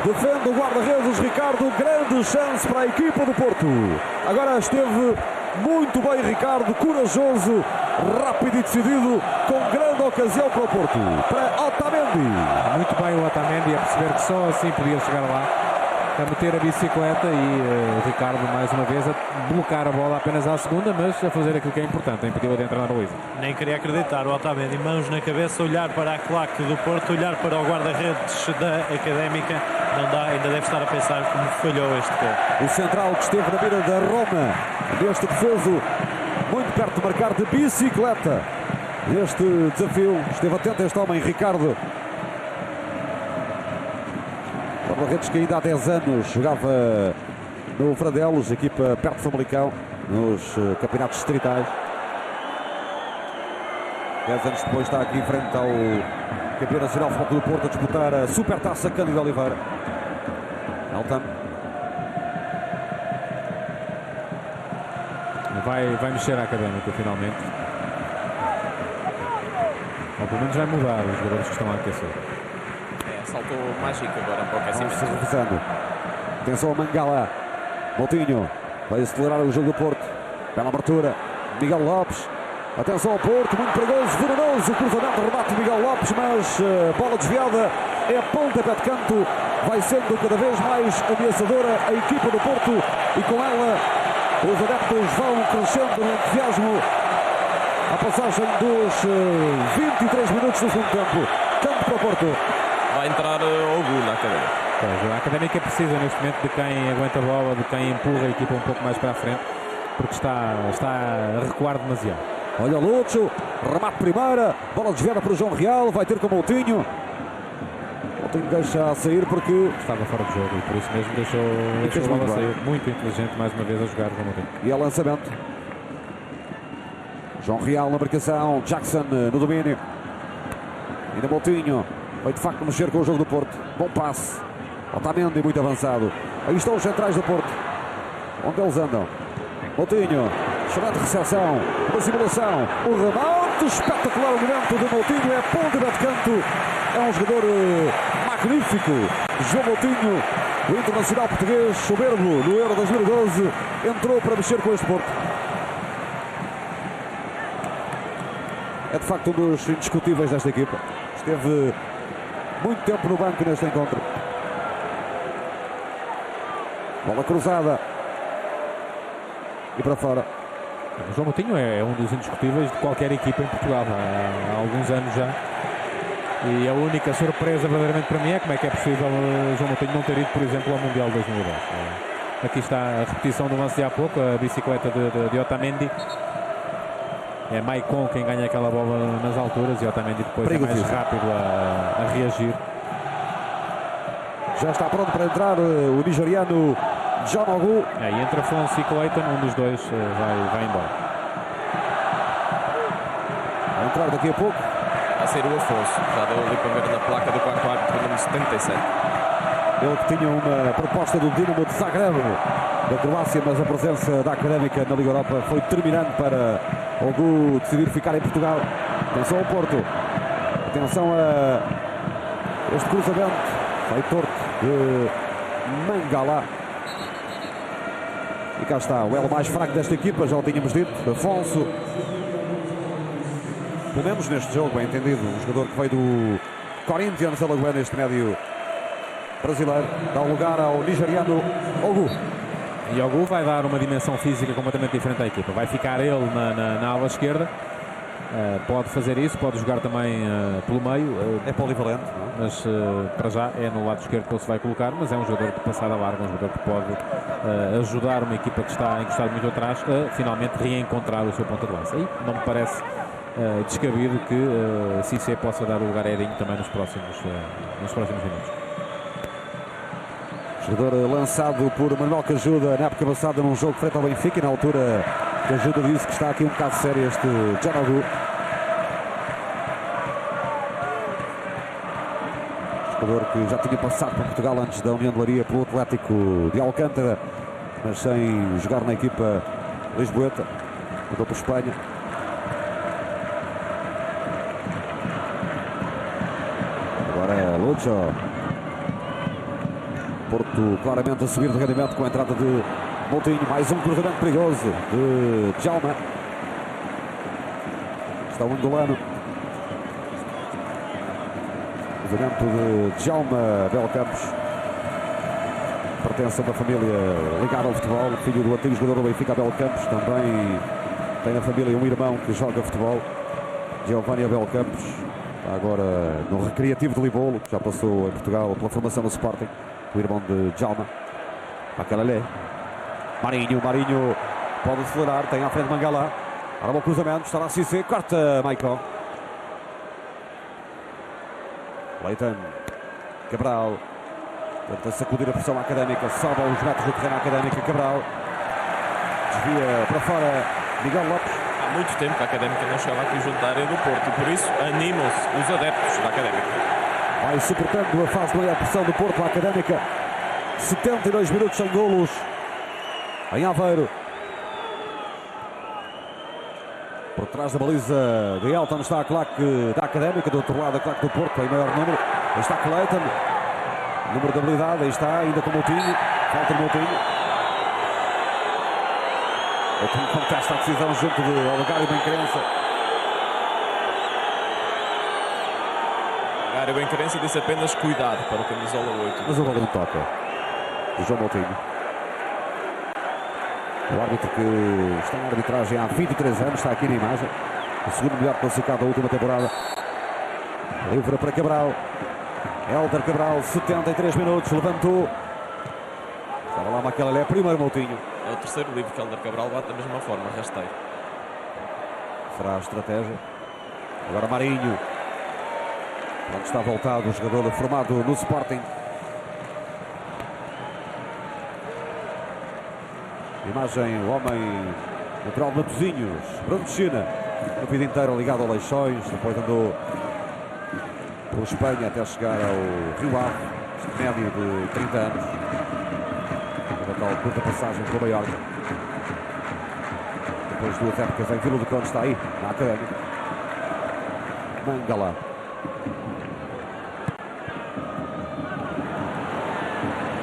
Defende o guarda-redes Ricardo, grande chance para a equipa do Porto. Agora esteve muito bem Ricardo, corajoso, rápido e decidido, com grande ocasião para o Porto. Para Otamendi. Muito bem o Otamendi a perceber que só assim podia chegar lá, a meter a bicicleta e o Ricardo mais uma vez a bloquear a bola apenas à segunda, mas a fazer aquilo que é importante, impediu-a de entrar na baliza. Nem queria acreditar, o Otamendi, mãos na cabeça, olhar para a claque do Porto, olhar para o guarda-redes da Académica, não dá, ainda deve estar a pensar como falhou este gol. O central que esteve na beira da Roma, neste defeso, muito perto de marcar de bicicleta. Neste desafio, esteve atento este homem, Ricardo. Guarda-redes que ainda há 10 anos jogava no Fradelos, equipa perto de Famalicão, nos campeonatos distritais. 10 anos depois está aqui em frente ao campeão nacional de futebol do Porto a disputar a Supertaça Cândido Oliveira. Elton. Vai mexer a Académica finalmente. Ou pelo menos vai mudar os jogadores que estão a aquecer. Saltou mágico agora para o aquecimento. Se revisando. Atenção a Mangala. Moutinho vai acelerar o jogo do Porto. Bela abertura. Miguel Lopes. Atenção ao Porto. Muito perigoso. Venenoso. Cruzamento. Remate de Miguel Lopes. Mas bola desviada. É pontapé de canto. Vai sendo cada vez mais ameaçadora a equipa do Porto. E com ela os adeptos vão crescendo no entusiasmo. A passagem dos 23 minutos do segundo tempo. Campo para o Porto. Vai entrar Ogu na Académica. A Académica precisa neste momento de quem aguenta a bola, de quem empurra a equipa um pouco mais para a frente, porque está a recuar demasiado. Olha o Lucho, remate primeira, bola desviada para o João Real, vai ter com o Moutinho. Moutinho deixa a sair porque estava fora de jogo e por isso mesmo deixou a bola sair. Muito inteligente mais uma vez a jogar com o Moutinho. E é lançamento. João Real na marcação, Jackson no domínio. Ainda Moutinho. Vai de facto mexer com o jogo do Porto. Bom passe. Otamendi muito avançado. Aí estão os centrais do Porto. Onde eles andam. Moutinho. Excelente recepção. Uma simulação. O remate. Espetacular o momento de Moutinho. É ponto de canto. É um jogador magnífico. João Moutinho. O internacional português soberbo no Euro 2012. Entrou para mexer com este Porto. É de facto um dos indiscutíveis desta equipa. Esteve muito tempo no banco neste encontro. Bola cruzada. E para fora. O João Moutinho é um dos indiscutíveis de qualquer equipa em Portugal. Há alguns anos já. E a única surpresa verdadeiramente para mim é como é que é possível o João Moutinho não ter ido, por exemplo, ao Mundial 2010. Aqui está a repetição do lance de há pouco. A bicicleta de Otamendi. É Maicon quem ganha aquela bola nas alturas e Otamendi depois é mais rápido a reagir. Já está pronto para entrar o nigeriano John Ogu. E entre Afonso e Clayton, um dos dois vai embora. Vai entrar daqui a pouco. Vai ser o Afonso. Já deu ali para ver na placa do quarto árbitro, número 77. Ele que tinha uma proposta do Dinamo de Zagreb da Croácia, mas a presença da Académica na Liga Europa foi determinante para Ogu decidir ficar em Portugal. Atenção ao Porto. Atenção a este cruzamento. Vai torto de Mangala. E cá está, o elo mais fraco desta equipa, já o tínhamos dito, Afonso. Pelo menos neste jogo, bem entendido, um jogador que veio do Corinthians Alagoas, neste médio brasileiro, dá lugar ao nigeriano Ogu. E Ogu vai dar uma dimensão física completamente diferente à equipa. Vai ficar ele na ala esquerda. Pode fazer isso, pode jogar também pelo meio. É polivalente, não é? Mas para já é no lado esquerdo que ele se vai colocar. Mas é um jogador de passada larga, um jogador que pode ajudar uma equipa que está encostada muito atrás a finalmente reencontrar o seu ponta de lança. E não me parece descabido que Cissé possa dar o lugar a Edinho também nos próximos minutos. Jogador lançado por Manuel Cajuda na época passada num jogo frente ao Benfica, e na altura Cajuda disse que está aqui um bocado sério este John Ogu. Jogador que já tinha passado por Portugal antes da União de Leiria pelo Atlético de Alcântara, mas sem jogar na equipa lisboeta, mudou para a Espanha. Agora é Lucho. Porto claramente a subir de rendimento com a entrada de Moutinho. Mais um cruzamento perigoso de Djalma. Está o angolano. Cruzamento de Djalma Belcampos. Pertence a uma família ligada ao futebol. Filho do antigo jogador do Benfica, Belcampos. Também tem na família um irmão que joga futebol, Giovanni Abel Campos. Está agora no Recreativo de Libolo, que já passou em Portugal pela formação do Sporting. O irmão de Djalma. Makelele. Marinho pode acelerar, tem à frente Mangala. Arma o cruzamento, está lá Cissé, corta Maicon. Leighton. Cabral. Tenta sacudir a pressão académica, sobe aos metros do terreno académica. Cabral. Desvia para fora Miguel Lopes. Há muito tempo que a Académica não chega aqui junto à área do Porto e por isso animam-se os adeptos da Académica. Vai suportando a fase de maior pressão do Porto, a Académica. 72 minutos sem golos em Aveiro. Por trás da baliza de Elton está a claque da Académica, do outro lado a claque do Porto, em maior número. Aí está Cleiton, número de habilidade, aí está, ainda com Moutinho. Falta de Moutinho. Moutinho contesta a decisão junto de Olegário Benquerença. Olegário Benquerença disse apenas cuidado para o camisola 8. Mas o bola não toca. O João Moutinho. O árbitro que está na arbitragem há 23 anos, está aqui na imagem. O segundo melhor classificado da última temporada. Livre para Cabral. Hélder Cabral, 73 minutos, levantou. Estava lá Makelele, primeiro Moutinho. É o terceiro livro que Hélder Cabral bate da mesma forma, rasteiro. Será a estratégia. Agora Marinho. Onde está voltado o jogador formado no Sporting. Imagem, o homem natural de Matosinhos, Bruno de China, a vida inteira ligado ao Leixões, depois andou por Espanha até chegar ao Rio Ave, este médio de 30 anos, uma tal curta passagem pelo Mallorca. Depois de duas épocas em Vila do Conde, está aí, na Académica. Mangala.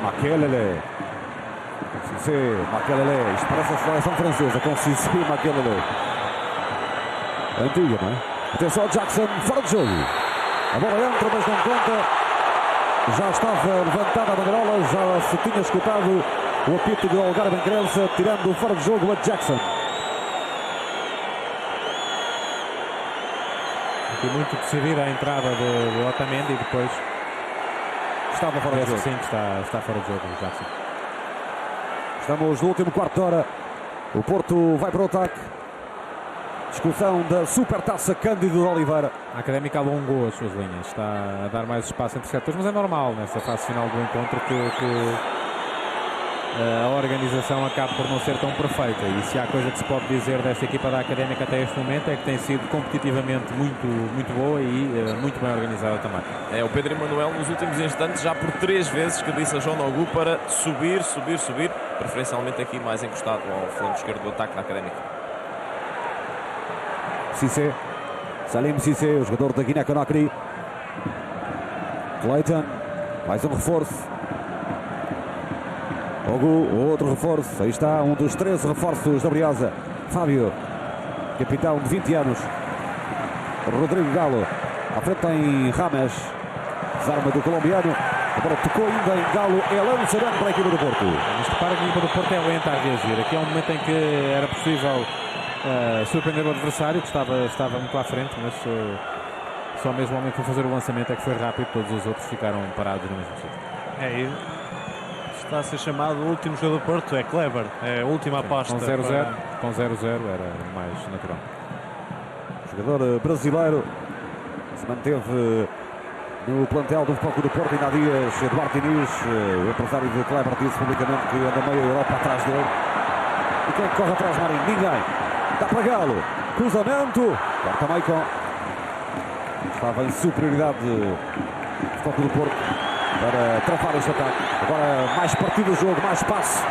Makelele. Cissé, Makelele, isto parece a seleção francesa com Cissé e Makelele. Antiga, não é? Atenção ao Jackson, fora de jogo. A bola entra, mas não conta. Já estava levantada a bandeirola, já se tinha escutado o apito de Olegário Benquerença, tirando fora de jogo a Jackson. Aqui muito decidir a entrada de Otamendi e depois Estava fora de jogo. sim, está fora de jogo o Jackson. Estamos no último quarto de hora. O Porto vai para o ataque. Discussão da Supertaça Cândido de Oliveira. A Académica alongou as suas linhas, está a dar mais espaço entre setores, mas é normal nessa fase final do encontro que a organização acaba por não ser tão perfeita. E se há coisa que se pode dizer desta equipa da Académica até este momento é que tem sido competitivamente muito boa e muito bem organizada também. É o Pedro Emanuel nos últimos instantes, já por 3 vezes que disse a João Nogu para subir, preferencialmente aqui mais encostado ao flanco esquerdo do ataque da Académica. Cissé, Salim Cissé, o jogador da Guiné-Conakry. Clayton, mais um reforço. Ogu, outro reforço. Aí está um dos 13 reforços da Briosa. Fábio, capitão de 20 anos. Rodrigo Galo, à frente tem Rames, desarma do colombiano. Agora tocou ainda em Galo, é lançamento para a equipa do Porto. Mas repara que a equipa do Porto é lenta a reagir. Aqui é um momento em que era possível surpreender o adversário, que estava muito à frente, mas só mesmo o homem que foi fazer o lançamento é que foi rápido, todos os outros ficaram parados no mesmo sítio. Está a ser chamado o último jogador do Porto, é Kleber, é a última aposta. Com 0-0 era mais natural. O jogador brasileiro se manteve no plantel do Futebol do Porto. Ainda há dias, Eduardo Diniz, o empresário de Kleber, disse publicamente que anda meio Europa atrás dele. E quem é que corre atrás, Marinho? Ninguém. Dá para Galo. Cruzamento. Corta Maicon. Estava em superioridade do Futebol do Porto para travar este ataque. Agora mais partido do jogo, mais passe.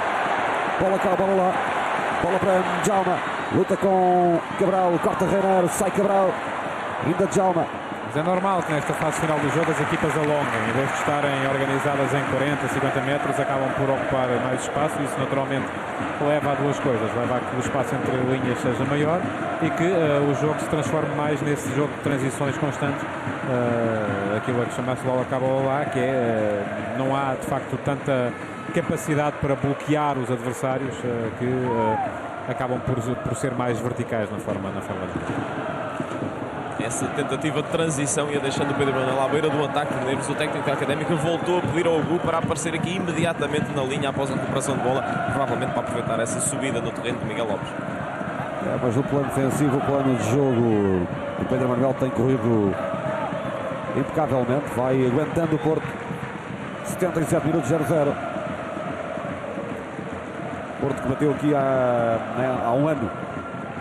Bola cá, bola lá. Bola para Djalma. Luta com Cabral. Corta Reiner. Sai Cabral. Ainda Djalma. Mas é normal que nesta fase final do jogo as equipas alongam. Em vez de estarem organizadas em 40, 50 metros, acabam por ocupar mais espaço. Isso naturalmente leva a duas coisas. Leva a que o espaço entre linhas seja maior e que o jogo se transforme mais nesse jogo de transições constantes. Aquilo que chama-se bola cá, bola lá, que não há de facto tanta capacidade para bloquear os adversários que acabam por ser mais verticais na forma de jogar. Essa tentativa de transição ia deixando o Pedro Manuel à beira do ataque. Lemos o técnico da Académica voltou a pedir ao Hugo para aparecer aqui imediatamente na linha após a recuperação de bola, provavelmente para aproveitar essa subida no terreno de Miguel Lopes. Mas o plano defensivo, o plano de jogo do Pedro Manuel tem corrido impecavelmente. Vai aguentando o Porto. 77 minutos, 0-0. Porto que bateu aqui há um ano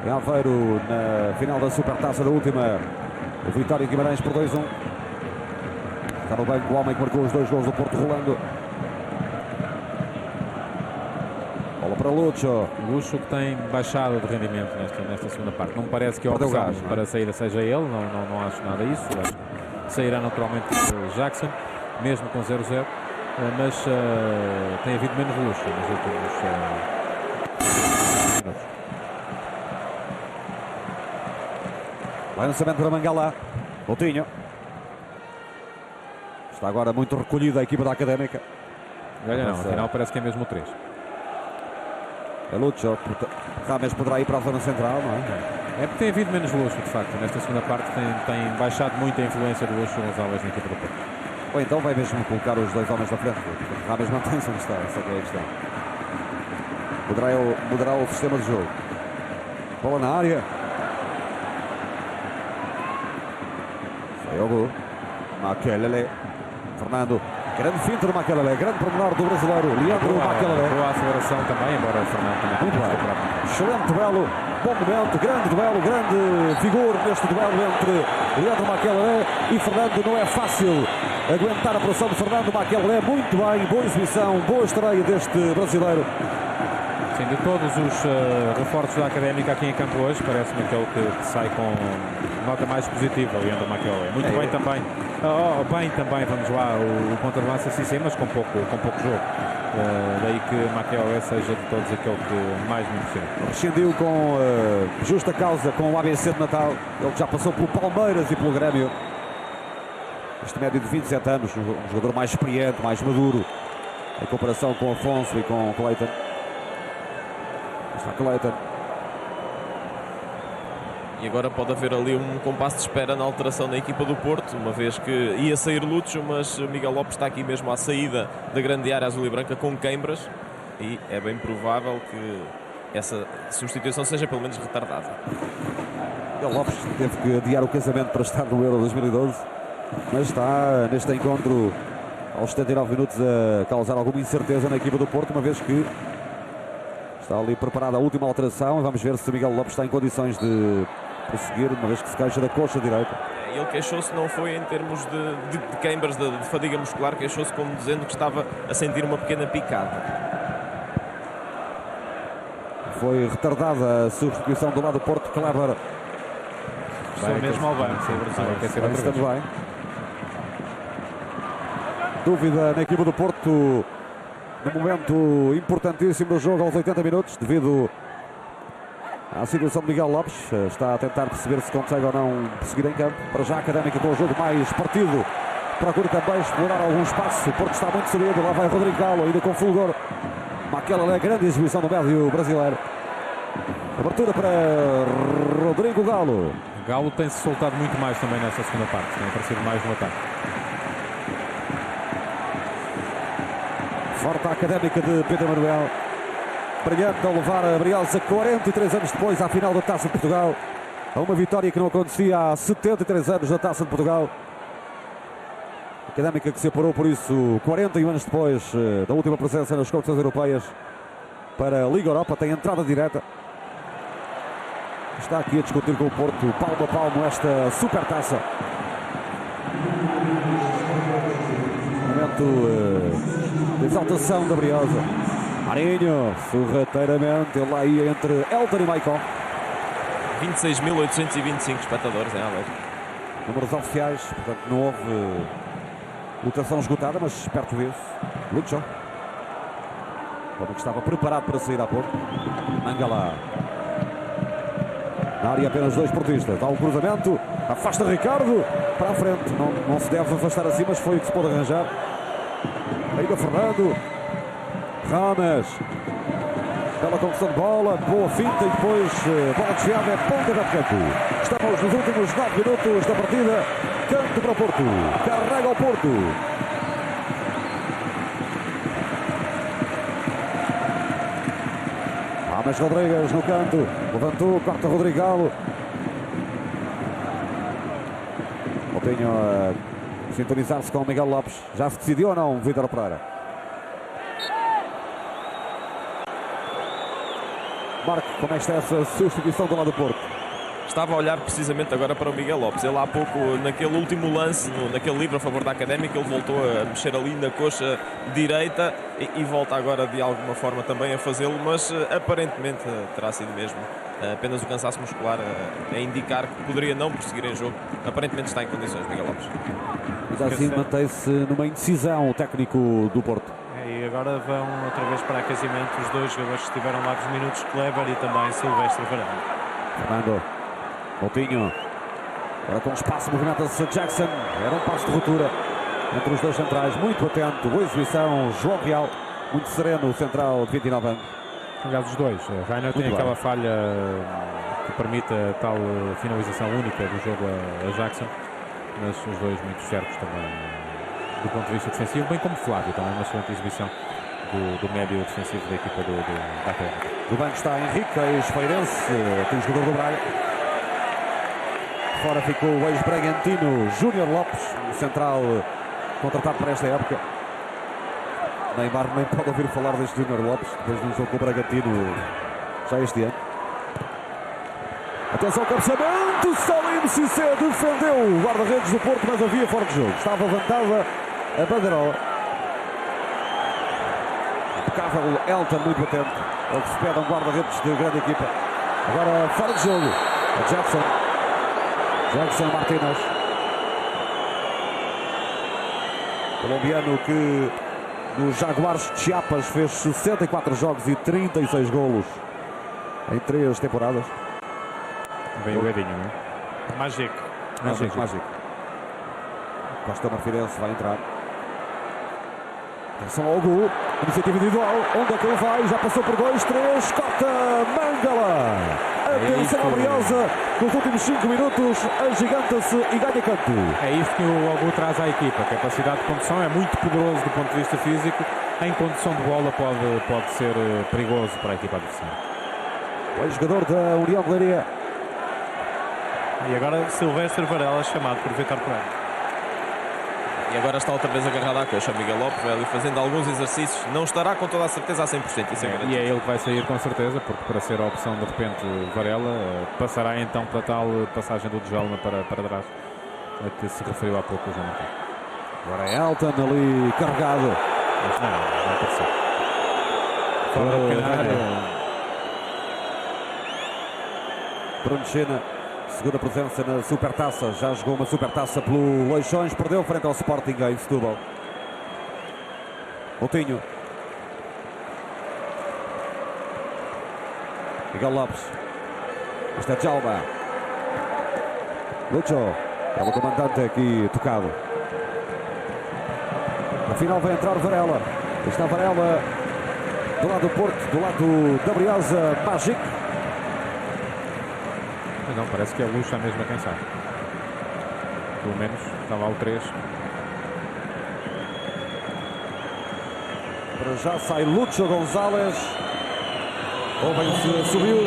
em Aveiro, na final da Supertaça da última, o Vitória Guimarães por 2-1. Está no banco o homem que marcou os 2 gols do Porto, rolando. Bola para Lucho. Lucho que tem baixado de rendimento nesta segunda parte. Não me parece que a opção para a saída seja ele, não acho nada disso. Acho que sairá naturalmente o Jackson, mesmo com 0-0, mas tem havido menos Lucho nos últimos minutos. Vai lançamento para Mangala. Coutinho. Está agora muito recolhida a equipa da Académica. Olha, não, afinal parece que é mesmo o 3. É Lucho. Rames poderá ir para a zona central, não é? É porque tem havido menos Lucho, de facto. Nesta segunda parte tem baixado muito a influência do Lucho Gonzalez na equipa do Porto. Ou então vai mesmo colocar os 2 homens na frente. Rames mantém-se onde está, essa é a questão. Mudará o sistema de jogo. Bola na área. Saiu Makelele. Fernando. Grande finta do Makelele. Grande pormenor do brasileiro. Leandro Makelele. Boa aceleração também, embora o Fernando também. Muito bem. Excelente duelo. Bom momento. Grande duelo. Grande vigor neste duelo entre Leandro Makelele e Fernando. Não é fácil aguentar a pressão de Fernando Makelele. Muito bem. Boa exibição. Boa estreia deste brasileiro. Sim, de todos os reforços da Académica aqui em campo hoje, parece-me aquele que sai com nota mais positiva, o Leandro Makelele. Muito bem também. Bem também, vamos lá, o contra-avanço assim, mas com pouco jogo. Daí que Makelele seja de todos aquele que mais me impressiona. Rescindiu com justa causa com o ABC de Natal. Ele que já passou pelo Palmeiras e pelo Grêmio. Este médio de 27 anos, um jogador mais experiente, mais maduro, em comparação com Afonso e com Clayton. Está Clayton. E agora pode haver ali um compasso de espera na alteração da equipa do Porto, uma vez que ia sair Lucho, mas Miguel Lopes está aqui mesmo à saída da grande área azul e branca com queimbras e é bem provável que essa substituição seja pelo menos retardada. Miguel Lopes teve que adiar o casamento para estar no Euro 2012, mas está neste encontro aos 79 minutos a causar alguma incerteza na equipa do Porto, uma vez que está ali preparada a última alteração. Vamos ver se Miguel Lopes está em condições de prosseguir, uma vez que se queixa da coxa direita. Ele queixou-se, não foi em termos de queimbras, de fadiga muscular, queixou-se como dizendo que estava a sentir uma pequena picada. Foi retardada a substituição do lado do Porto. Kleber Estou mesmo ao banco, estamos bem. Dúvida na equipa do Porto no momento importantíssimo do jogo, aos 80 minutos, devido à situação de Miguel Lopes. Está a tentar perceber se consegue ou não seguir em campo. Para já a Académica com o jogo mais partido, procura também explorar algum espaço. O Porto está muito subido, lá vai Rodrigo Galo, ainda com fulgor. Aquela grande exibição do médio brasileiro. Abertura para Rodrigo Galo. Galo tem-se soltado muito mais também nessa segunda parte, tem aparecido mais no ataque. Forte a Académica de Pedro Manuel, brilhante ao levar a Briosa 43 anos depois à final da Taça de Portugal, a uma vitória que não acontecia há 73 anos da Taça de Portugal. Académica que se apurou, por isso, 41 anos depois da última presença nas competições europeias para a Liga Europa. Tem entrada direta. Está aqui a discutir com o Porto, palmo a palmo, esta super taça. Momento de exaltação da Briosa. Marinho, sorrateiramente, ele lá ia entre Elton e Maicon. 26.825 espectadores em Aveiro. Números oficiais, portanto não houve lotação esgotada, mas perto disso. Lucho, como que estava preparado para sair há pouco. Mangala. Na área apenas dois portistas. Dá um cruzamento, afasta Ricardo para a frente. Não se deve afastar assim, mas foi o que se pôde arranjar. Ainda Fernando. Rames. Bela condução de bola, boa finta e depois bola desviada, é ponta de campo. Estamos nos últimos 9 minutos da partida. Canto para o Porto. Carrega o Porto. Rames Rodrigues no canto. Levantou, corta Rodrigo Galo. Moutinho a sintonizar-se com o Miguel Lopes. Já se decidiu ou não, Vítor Pereira? Marco, como é que está essa substituição do lado do Porto? Estava a olhar precisamente agora para o Miguel Lopes. Ele há pouco, naquele último lance, naquele livre a favor da Académica, ele voltou a mexer ali na coxa direita e volta agora de alguma forma também a fazê-lo, mas aparentemente terá sido mesmo apenas o cansaço muscular a indicar que poderia não prosseguir em jogo. Aparentemente está em condições, Miguel Lopes. Mas assim mantém-se numa indecisão o técnico do Porto. E agora vão outra vez para aquecimento os dois jogadores que estiveram lá dos minutos, Kleber e também Silvestre Varane. Fernando, Moutinho, agora com espaço, movimenta-se Jackson, era um passo de ruptura entre os dois centrais, muito atento, boa exibição, João Real, muito sereno, o central de 29 anos. Aliás, os dois, Rainer tem aquela falha que permite a tal finalização única do jogo a Jackson, mas os dois muito certos também do ponto de vista defensivo, bem como Flávio, também uma excelente exibição do médio defensivo da equipa da Académica. Do banco está Henrique, ex-Feirense, tem o jogador do Braga. Fora ficou o ex-Bragantino Júnior Lopes, central contratado para esta época. Neymar nem pode ouvir falar deste Júnior Lopes, depois do jogo com o Bragantino já este ano. Atenção ao cabeceamento, Salim Cissé defendeu o guarda-redes do Porto, mas havia fora de jogo. Estava levantada a bandeirola. Impecável Elton, muito atento. É o que se pede a um guarda-redes de grande equipa. Agora fora de jogo. Jackson Martínez. Colombiano que nos Jaguares de Chiapas fez 64 jogos e 36 golos em 3 temporadas. Vem o Edinho, não é? Mágico. Costa Marfirense vai entrar. Atenção ao gol. Iniciativa individual. Onde é que ele vai? Já passou por 2, 3. Corta Mangala. Atenção à Briosa. Nos últimos 5 minutos agiganta-se e ganha campo. É isto que o Albu traz à equipa. A capacidade de condução é muito poderoso do ponto de vista físico. Em condução de bola pode ser perigoso para a equipa adversária. O jogador da União de Leiria. E agora Silvestre Varela chamado por Vítor Pereira. E agora está outra vez agarrado à coxa. Miguel Lopes vai ali fazendo alguns exercícios. Não estará com toda a certeza a 100%. Isso é E garantido. é ele que vai sair com certeza, porque para ser a opção de repente Varela, passará então para tal passagem do Djalma para trás, a que se referiu há pouco o João Martins. Agora é Elton ali carregado. Mas não apareceu. Fora do pequena área. Bruno Chena, segunda presença na Supertaça. Já jogou uma Supertaça pelo Leixões. Perdeu frente ao Sporting em Setúbal. Coutinho. Miguel Lopes. Este é Djalma. Lucho. É o comandante aqui tocado. Afinal vai entrar Varela. Está Varela do lado do Porto, do lado da Briosa. Magic. Mas não, parece que é Lucha mesmo quem sabe. Pelo menos está lá o 3. Para já sai Lucho Gonzalez. Ouvem-se subiu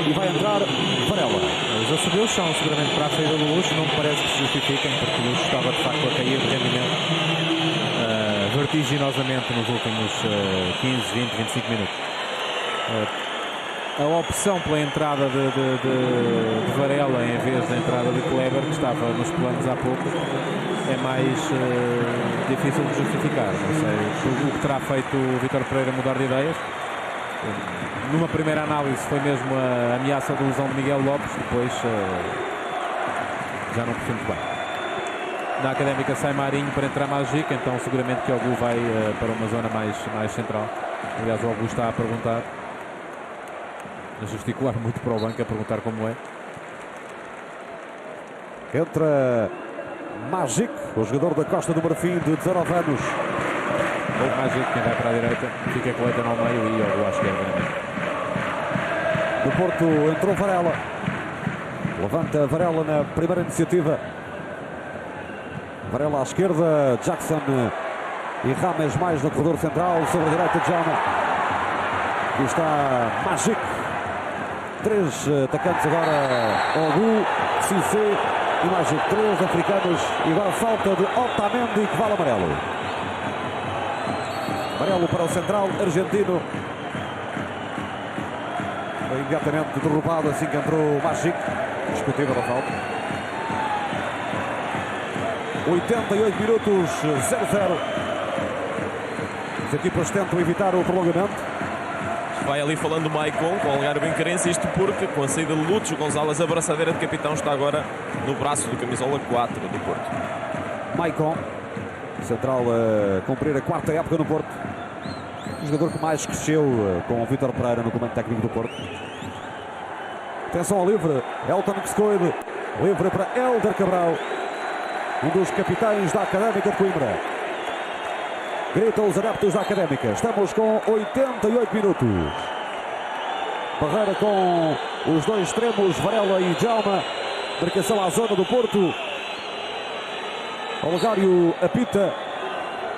e vai entrar Varela. Os assobios são seguramente para a saída do Lucho, não me parece que se justifiquem, porque o Lucho estava de facto a cair de rendimento vertiginosamente nos últimos 15, 20, 25 minutos. A opção pela entrada de Varela em vez da entrada de Kleber, que estava nos planos há pouco, é mais difícil de justificar. Não sei o que terá feito o Vítor Pereira mudar de ideias. Numa primeira análise foi mesmo a ameaça de lesão de Miguel Lopes, depois já não percebi muito bem. Da Académica sai Marinho para entrar Magic, então seguramente que o Ogu vai para uma zona mais central. Aliás, o Ogu está a perguntar, a gesticular muito para o banco, a perguntar como é. Entra Magic, o jogador da Costa do Marfim de 19 anos. O Magic, quem vai para a direita, fica com o Eitan ao meio e Ogu à esquerda. Do Porto entrou Varela. Levanta Varela na primeira iniciativa. Varela à esquerda, Jackson e Rames mais no corredor central, sobre a direita de Djalma. Aqui está Magic. 3 atacantes agora, Ogu, Cissé e Magic. 3 africanos e agora falta de Otamendi que vale amarelo. Amarelo para o central argentino. Foi imediatamente derrubado assim que entrou Magic. Discutível a falta. 88 minutos, 0-0. As equipas tentam evitar o prolongamento. Vai ali falando Maicon com o Algarve Bencarense, isto porque com a saída de Lúcio Gonzalez a braçadeira de capitão está agora no braço do camisola 4 do Porto. Maicon, central a cumprir a 4ª época no Porto. O jogador que mais cresceu com o Vítor Pereira no comando técnico do Porto. Atenção ao livre, Elton que se coide. Livre para Hélder Cabral, um dos capitães da Académica de Coimbra. Gritam os adeptos da Académica. Estamos com 88 minutos. Barreira com os dois extremos, Varela e Djalma. Marcação à zona do Porto. Olegário apita.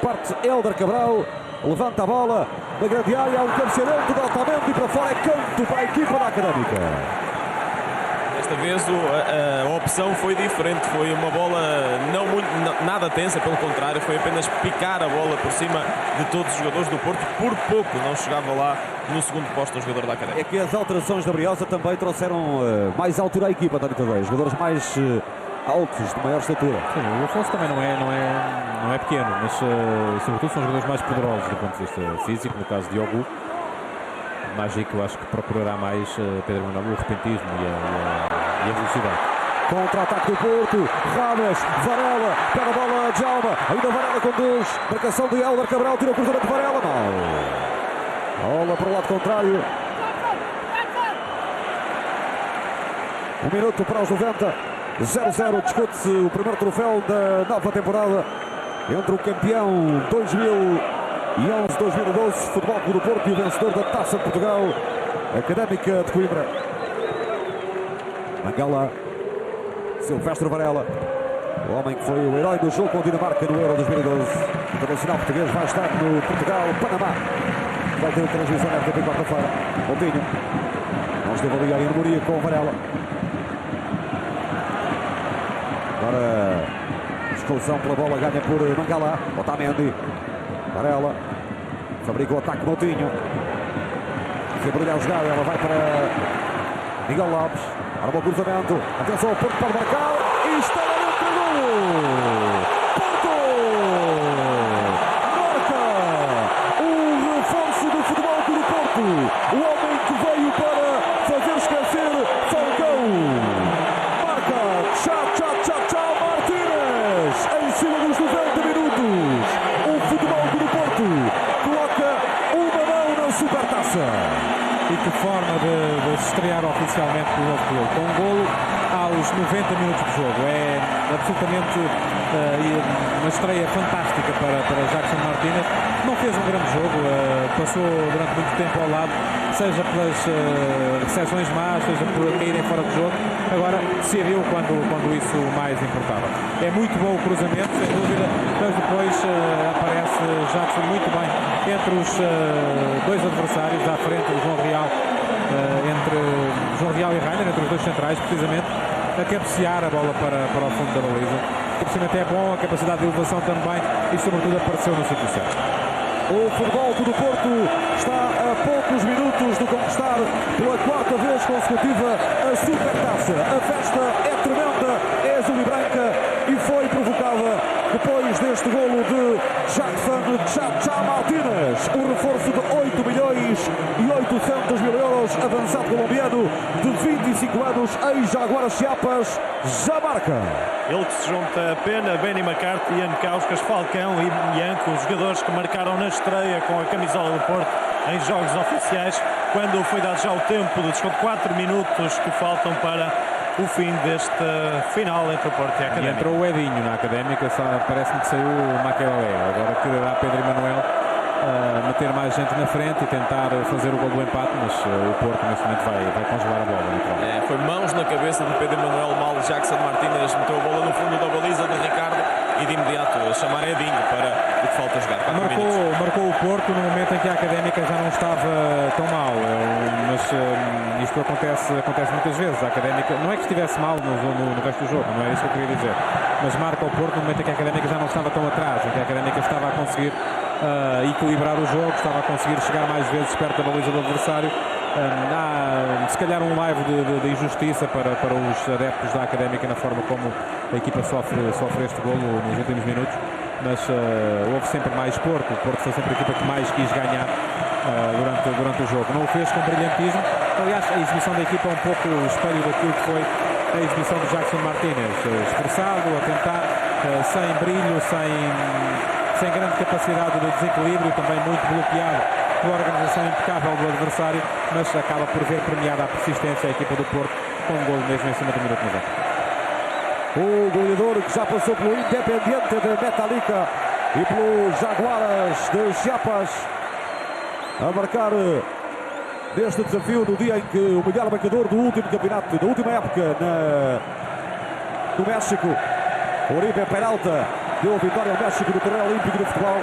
Parte Hélder Cabral. Levanta a bola na grande área. Há um cabeceamento de Otamendi para fora. É canto para a equipa da Académica. Desta vez a opção foi diferente, foi uma bola nada tensa, pelo contrário, foi apenas picar a bola por cima de todos os jogadores do Porto, por pouco não chegava lá no segundo posto o jogador da Académica. É que as alterações da Briosa também trouxeram mais altura à equipa, António Tadeu, jogadores mais altos, de maior estatura. Sim, o Afonso também não é pequeno, mas sobretudo são jogadores mais poderosos do ponto de vista físico, no caso de Ogu. Magic, eu acho que procurará mais Pedro Manuel, o repentismo e a velocidade. Contra-ataque do Porto, Rames, Varela, pega a bola, Djalma, ainda Varela conduz, marcação de Hélder Cabral, tira o cruzamento de Varela, mal. Bola para o lado contrário. 1 minuto para os 90, 0-0, discute-se o primeiro troféu da nova temporada entre o campeão 2011-2012, Futebol Clube do Porto, e o vencedor da Taça de Portugal, Académica de Coimbra. Mangala, Silvestre Varela, o homem que foi o herói do jogo com a Dinamarca no Euro 2012. O internacional português vai estar no Portugal-Panamá. Vai ter transmissão na RTP quarta-feira. Coutinho, não esteve ali em memoria com o Varela. Agora exclusão pela bola, ganha por Mangala. Otamendi. Varela. Fabrica o ataque Moutinho. Se brilha a jogada, ela vai para Miguel Lopes. Arma o cruzamento. Atenção, o Porto pode marcar. E está lá dentro do golo. Porto! Marca o reforço do Futebol Clube do Porto. O homem que veio para fazer esquecer Falcão. Marca Tchá Martínez. Em cima dos 90 minutos. O Futebol Clube do Porto coloca uma mão na Supertaça. E que forma de se estrear oficialmente pelo novo clube. Com um golo aos 90 minutos de jogo. É absolutamente uma estreia fantástica para Jackson Martínez. Não fez um grande jogo, passou durante muito tempo ao lado, seja pelas recepções más, seja por caírem fora do jogo. Agora decidiu quando isso mais importava. É muito bom o cruzamento, sem dúvida, mas depois aparece Jackson muito bem entre os dois adversários, à frente do João Real, entre João Real e Reiner, entre os dois centrais, precisamente, a cabecear a bola para o fundo da baliza. O cabeceamento é bom, a capacidade de elevação também e, sobretudo, apareceu no sítio certo. O Futebol Clube do Porto está a poucos minutos de conquistar pela quarta vez consecutiva a Supertaça. A festa é tremenda, é azul e branca e foi provocada depois deste golo de Jackson Tchá Martínez. O reforço de 8 milhões e 800 mil euros, avançado colombiano de 25 anos, ex-Jaguaras Chiapas, já marca. Ele que se junta a Pena, Benny McCarthy, Ian Kauskas, Falcão e Bianco, os jogadores que marcaram na estreia com a camisola do Porto em jogos oficiais, quando foi dado já o tempo de desconto, 4 minutos que faltam para o fim deste final entre o Porto e a Académica. E entrou o Edinho na Académica, parece-me que saiu o Maquelele. Agora quererá Pedro Emanuel meter mais gente na frente e tentar fazer o gol do empate, mas o Porto neste momento vai congelar a bola. Foi mãos na cabeça de Pedro Emanuel, mal Jackson Martínez meteu a bola no fundo da baliza de Ricardo e de imediato a chamar Edinho para o que falta jogar. Marcou o Porto no momento em que a Académica já não estava tão mal, mas isto acontece muitas vezes. A Académica não é que estivesse mal no resto do jogo, não é isso que eu queria dizer, mas marca o Porto no momento em que a Académica já não estava tão atrás, em que a Académica estava a conseguir equilibrar o jogo, estava a conseguir chegar mais vezes perto da baliza do adversário. Há se calhar um live de injustiça para os adeptos da Académica na forma como a equipa sofre este golo nos últimos minutos, mas houve sempre mais Porto. O Porto foi sempre a equipa que mais quis ganhar durante o jogo. Não o fez com brilhantismo. Aliás, a exibição da equipa é um pouco o espelho daquilo que foi a exibição de Jackson Martínez, esforçado, a tentar, sem brilho, sem grande capacidade de desequilíbrio, também muito bloqueado pela organização impecável do adversário, mas acaba por ver premiada a persistência a equipa do Porto com um gol mesmo em cima do minuto 90. O goleador que já passou pelo Independiente de Metallica e pelo Jaguaras de Chiapas a marcar neste desafio no dia em que o melhor marcador do último campeonato, da última época no México, Oribe Peralta, deu a vitória ao México do torneio olímpico de futebol.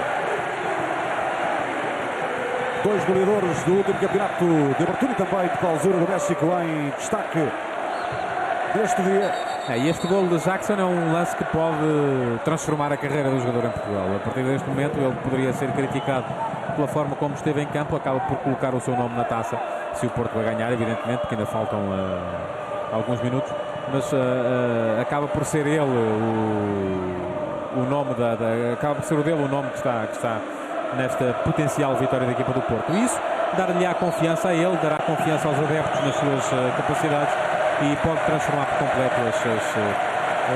Dois goleadores do último campeonato de abertura e também de clausura do México em destaque neste dia. E este golo de Jackson é um lance que pode transformar a carreira do jogador em Portugal. A partir deste momento ele poderia ser criticado pela forma como esteve em campo, acaba por colocar o seu nome na taça, se o Porto vai ganhar, evidentemente, porque ainda faltam alguns minutos, mas acaba por ser ele o nome acaba por ser o dele o nome que está nesta potencial vitória da equipa do Porto. E isso dar-lhe-á confiança a ele, dará confiança aos adeptos nas suas capacidades e pode transformar por completo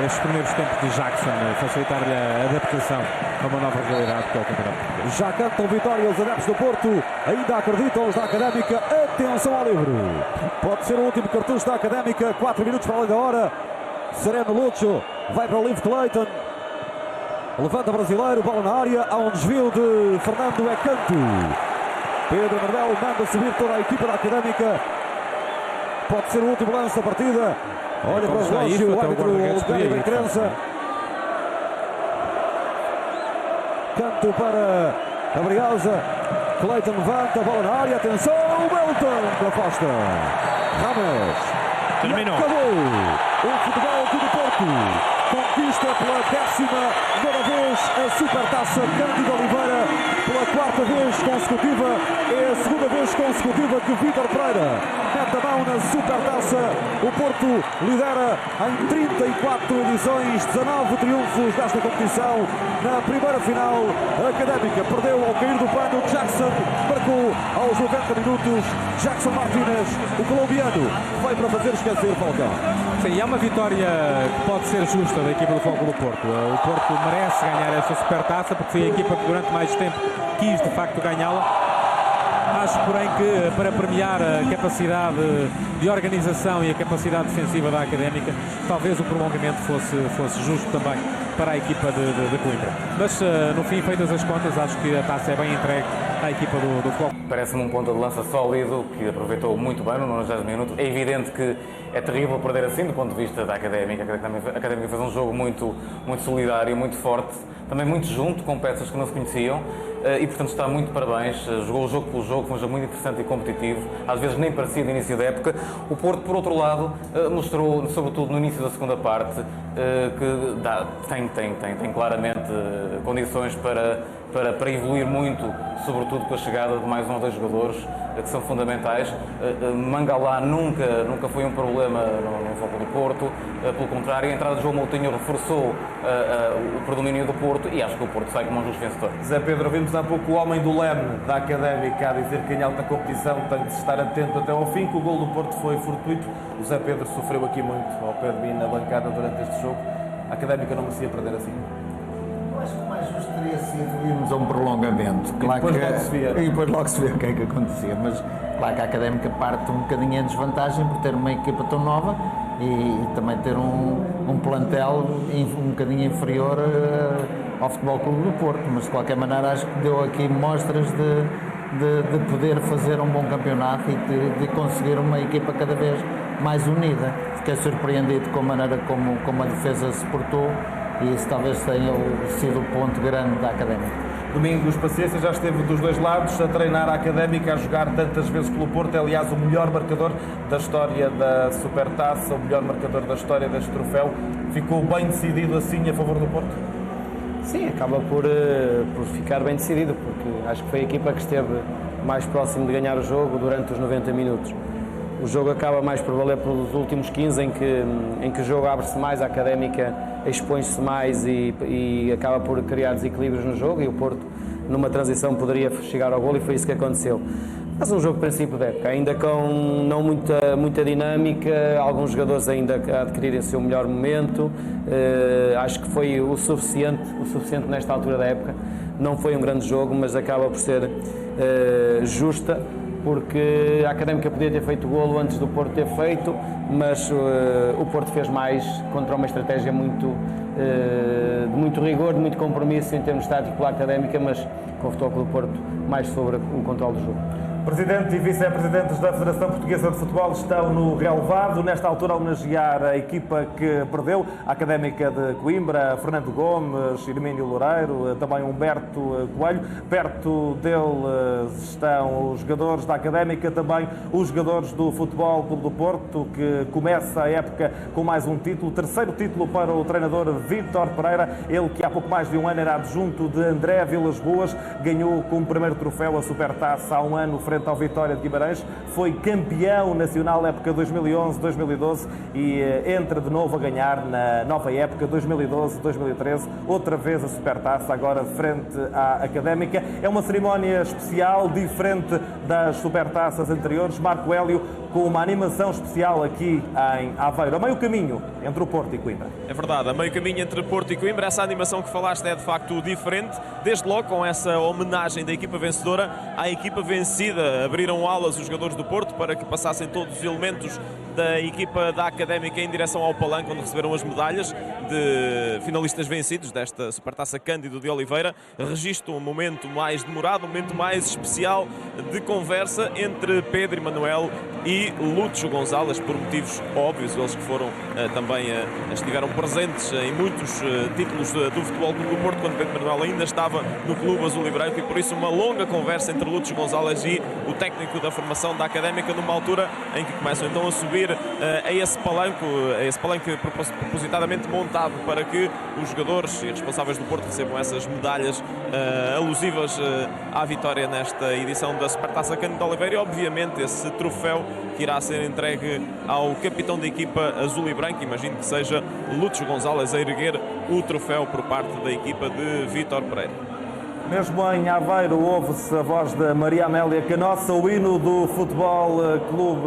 estes primeiros tempos de Jackson, facilitar-lhe a adaptação a uma nova realidade que é o campeonato. Já cantam vitória os adeptos do Porto, ainda acreditam os da Académica. Atenção ao livre, pode ser o último cartucho da Académica, 4 minutos para além da hora. Sereno Lucho vai para o livre Clayton, levanta brasileiro, bola na área, há um desvio de Fernando é canto. Pedro Emanuel manda subir toda a equipa da Académica, pode ser o último lance da partida. Olha para o relógio, o árbitro Lugano da Crença. Canto para a Briosa. Clayton levanta, bola na área, atenção, Melton da Costa. Ramos. Terminou. Acabou o Futebol Clube do Porto. Conquista pela 19ª vez a Supertaça Cândido Oliveira, pela 4ª vez consecutiva. É a 2ª vez consecutiva que Vítor Pereira mete a mão na Supertaça. O Porto lidera em 34 edições, 19 triunfos desta competição. Na primeira final, a Académica perdeu ao cair do pano. Jackson marcou aos 90 minutos. Jackson Martínez, o colombiano, veio para fazer esquecer Falcão. Sim, é uma vitória que pode ser justa da equipa do Futebol Clube do Porto. O Porto merece ganhar esta Supertaça porque foi a equipa que durante mais tempo quis de facto ganhá-la. Acho, porém, que para premiar a capacidade de organização e a capacidade defensiva da Académica, talvez o prolongamento fosse justo também para a equipa de Coimbra. Mas, no fim, feitas as contas, acho que a taça é bem entregue à equipa do futebol. Parece-me um ponto de lança sólido, que aproveitou muito bem no 90 minutos. É evidente que é terrível perder assim do ponto de vista da Académica. A Académica fez um jogo muito solidário, muito forte, também muito junto, com peças que não se conheciam. E, portanto, está muito parabéns. Jogou o jogo pelo jogo, foi um jogo muito interessante e competitivo. Às vezes nem parecia de início da época. O Porto, por outro lado, mostrou, sobretudo no início da segunda parte, que tem claramente condições para evoluir muito, sobretudo com a chegada de mais um ou dois jogadores que são fundamentais. Mangalá nunca foi um problema no foco do Porto, pelo contrário, a entrada de João Moutinho reforçou o predomínio do Porto e acho que o Porto sai como um justo vencedor. Zé Pedro, vimos há pouco o homem do leme da Académica a dizer que em alta competição tem de estar atento até ao fim, que o gol do Porto foi fortuito. O Zé Pedro sofreu aqui muito ao pé de mim na bancada durante este jogo. A Académica não merecia perder assim. Acho que o mais justo teria sido irmos a um prolongamento. Claro E depois logo se via o que é que acontecia. Mas claro que a Académica parte um bocadinho em desvantagem por ter uma equipa tão nova e também ter um plantel um bocadinho inferior ao Futebol Clube do Porto. Mas de qualquer maneira acho que deu aqui mostras de poder fazer um bom campeonato e de conseguir uma equipa cada vez mais unida. Fiquei surpreendido com a maneira como a defesa se portou. E isso talvez tenha sido o ponto grande da Académica. Domingos Paciência já esteve dos dois lados a treinar a Académica, a jogar tantas vezes pelo Porto. É, aliás, o melhor marcador da história da Supertaça, o melhor marcador da história deste troféu. Ficou bem decidido assim a favor do Porto? Sim, acaba por ficar bem decidido, porque acho que foi a equipa que esteve mais próximo de ganhar o jogo durante os 90 minutos. O jogo acaba mais por valer pelos últimos 15, em que o jogo abre-se mais, a Académica expõe-se mais e acaba por criar desequilíbrios no jogo, e o Porto, numa transição, poderia chegar ao golo, e foi isso que aconteceu. Mas um jogo de princípio de época, ainda com não muita dinâmica, alguns jogadores ainda a adquirirem o seu melhor momento. Acho que foi o suficiente nesta altura da época. Não foi um grande jogo, mas acaba por ser justa, porque a Académica podia ter feito o golo antes do Porto ter feito, mas o Porto fez mais contra uma estratégia de muito rigor, de muito compromisso em termos táticos pela Académica, mas com o Futebol Clube do Porto mais sobre o controle do jogo. Presidente e vice-presidentes da Federação Portuguesa de Futebol estão no relevado, nesta altura a homenagear a equipa que perdeu, a Académica de Coimbra, Fernando Gomes, Hermínio Loureiro, também Humberto Coelho. Perto deles estão os jogadores da Académica, também os jogadores do Futebol Clube do Porto, que começa a época com mais um título, terceiro título para o treinador Vítor Pereira, ele que há pouco mais de um ano era adjunto de André Vilas Boas, ganhou como primeiro troféu a Supertaça há um ano frente ao Vitória de Guimarães, foi campeão nacional na época 2011-2012 e entra de novo a ganhar na nova época 2012-2013, outra vez a Supertaça, agora frente à Académica. É uma cerimónia especial, diferente das Supertaças anteriores. Marco Hélio, com uma animação especial aqui em Aveiro, a meio caminho entre o Porto e Coimbra. É verdade, a meio caminho entre Porto e Coimbra, essa animação que falaste é de facto diferente, desde logo com essa homenagem da equipa vencedora à equipa vencida. Abriram alas os jogadores do Porto para que passassem todos os elementos da equipa da Académica em direção ao palanque, onde receberam as medalhas de finalistas vencidos desta Supertaça Cândido de Oliveira. Registro um momento mais demorado, um momento mais especial de conversa entre Pedro e Manuel e Lúcio Gonzalez, por motivos óbvios, eles que foram também estiveram presentes em muitos títulos do Futebol Clube do Porto, quando Pedro Manuel ainda estava no Clube Azul e Branco, e por isso uma longa conversa entre Lúcio Gonzalez e o técnico da formação da Académica, numa altura em que começam então a subir a esse palanque propositadamente montado para que os jogadores e responsáveis do Porto recebam essas medalhas alusivas à vitória nesta edição da Supertaça Cândido Oliveira e obviamente esse troféu que irá ser entregue ao capitão da equipa azul e branco. Imagino que seja Lúcio Gonzalez a erguer o troféu por parte da equipa de Vítor Pereira. Mesmo em Aveiro ouve-se a voz de Maria Amélia Canossa, o hino do Futebol Clube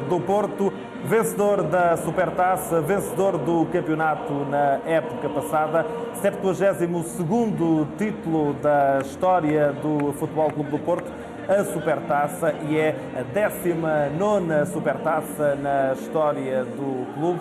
do Porto, vencedor da Supertaça, vencedor do campeonato na época passada, 72º título da história do Futebol Clube do Porto, a Supertaça, e é a 19ª Supertaça na história do clube.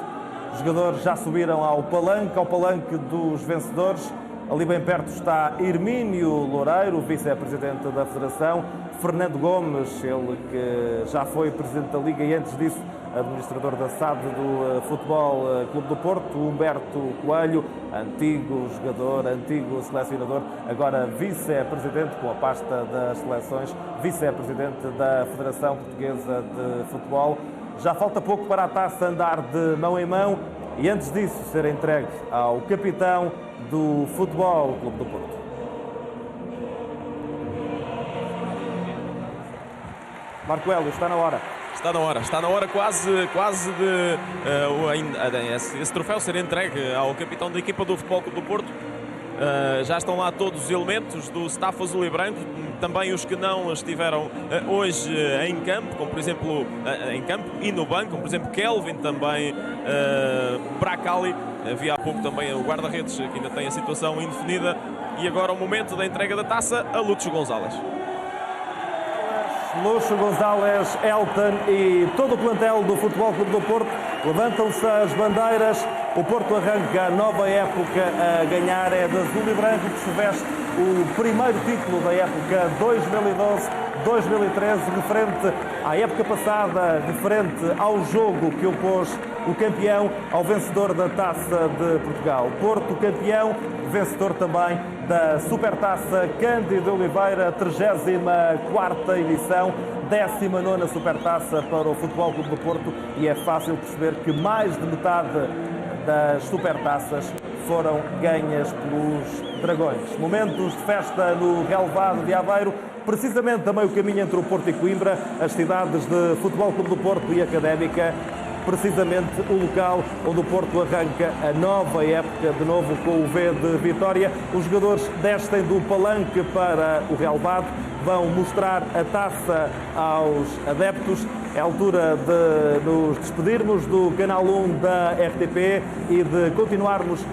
Os jogadores já subiram ao palanque dos vencedores. Ali bem perto está Hermínio Loureiro, vice-presidente da Federação, Fernando Gomes, ele que já foi presidente da Liga e antes disso administrador da SAD do Futebol Clube do Porto, Humberto Coelho, antigo jogador, antigo selecionador, agora vice-presidente com a pasta das seleções, vice-presidente da Federação Portuguesa de Futebol. Já falta pouco para a taça andar de mão em mão e antes disso ser entregue ao capitão do Futebol Clube do Porto. Marco Hélio, está na hora. Está na hora quase de esse troféu ser entregue ao capitão da equipa do Futebol Clube do Porto. Já estão lá todos os elementos do staff azul e branco, também os que não estiveram hoje em campo, como por exemplo em campo e no banco, como por exemplo Kelvin, também Bracali, havia há pouco também o guarda-redes que ainda tem a situação indefinida, e agora o momento da entrega da taça a Lúcio Gonzalez. Lúcio Gonzalez, Elton e todo o plantel do Futebol Clube do Porto, levantam-se as bandeiras. O Porto arranca a nova época a ganhar, é de azul e branco que se veste o primeiro título da época 2012-2013, referente à época passada, referente ao jogo que opôs o campeão ao vencedor da Taça de Portugal. Porto campeão, vencedor também da Supertaça Cândido Oliveira, 34ª edição, 19ª Supertaça para o Futebol Clube do Porto, e é fácil perceber que mais de metade das supertaças foram ganhas pelos Dragões. Momentos de festa no relevado de Aveiro, precisamente a meio caminho entre o Porto e Coimbra, as cidades de Futebol Clube do Porto e Académica, precisamente o local onde o Porto arranca a nova época, de novo com o V de Vitória. Os jogadores descem do palanque para o relevado, vão mostrar a taça aos adeptos. É a altura de nos despedirmos do Canal 1 da RTP e de continuarmos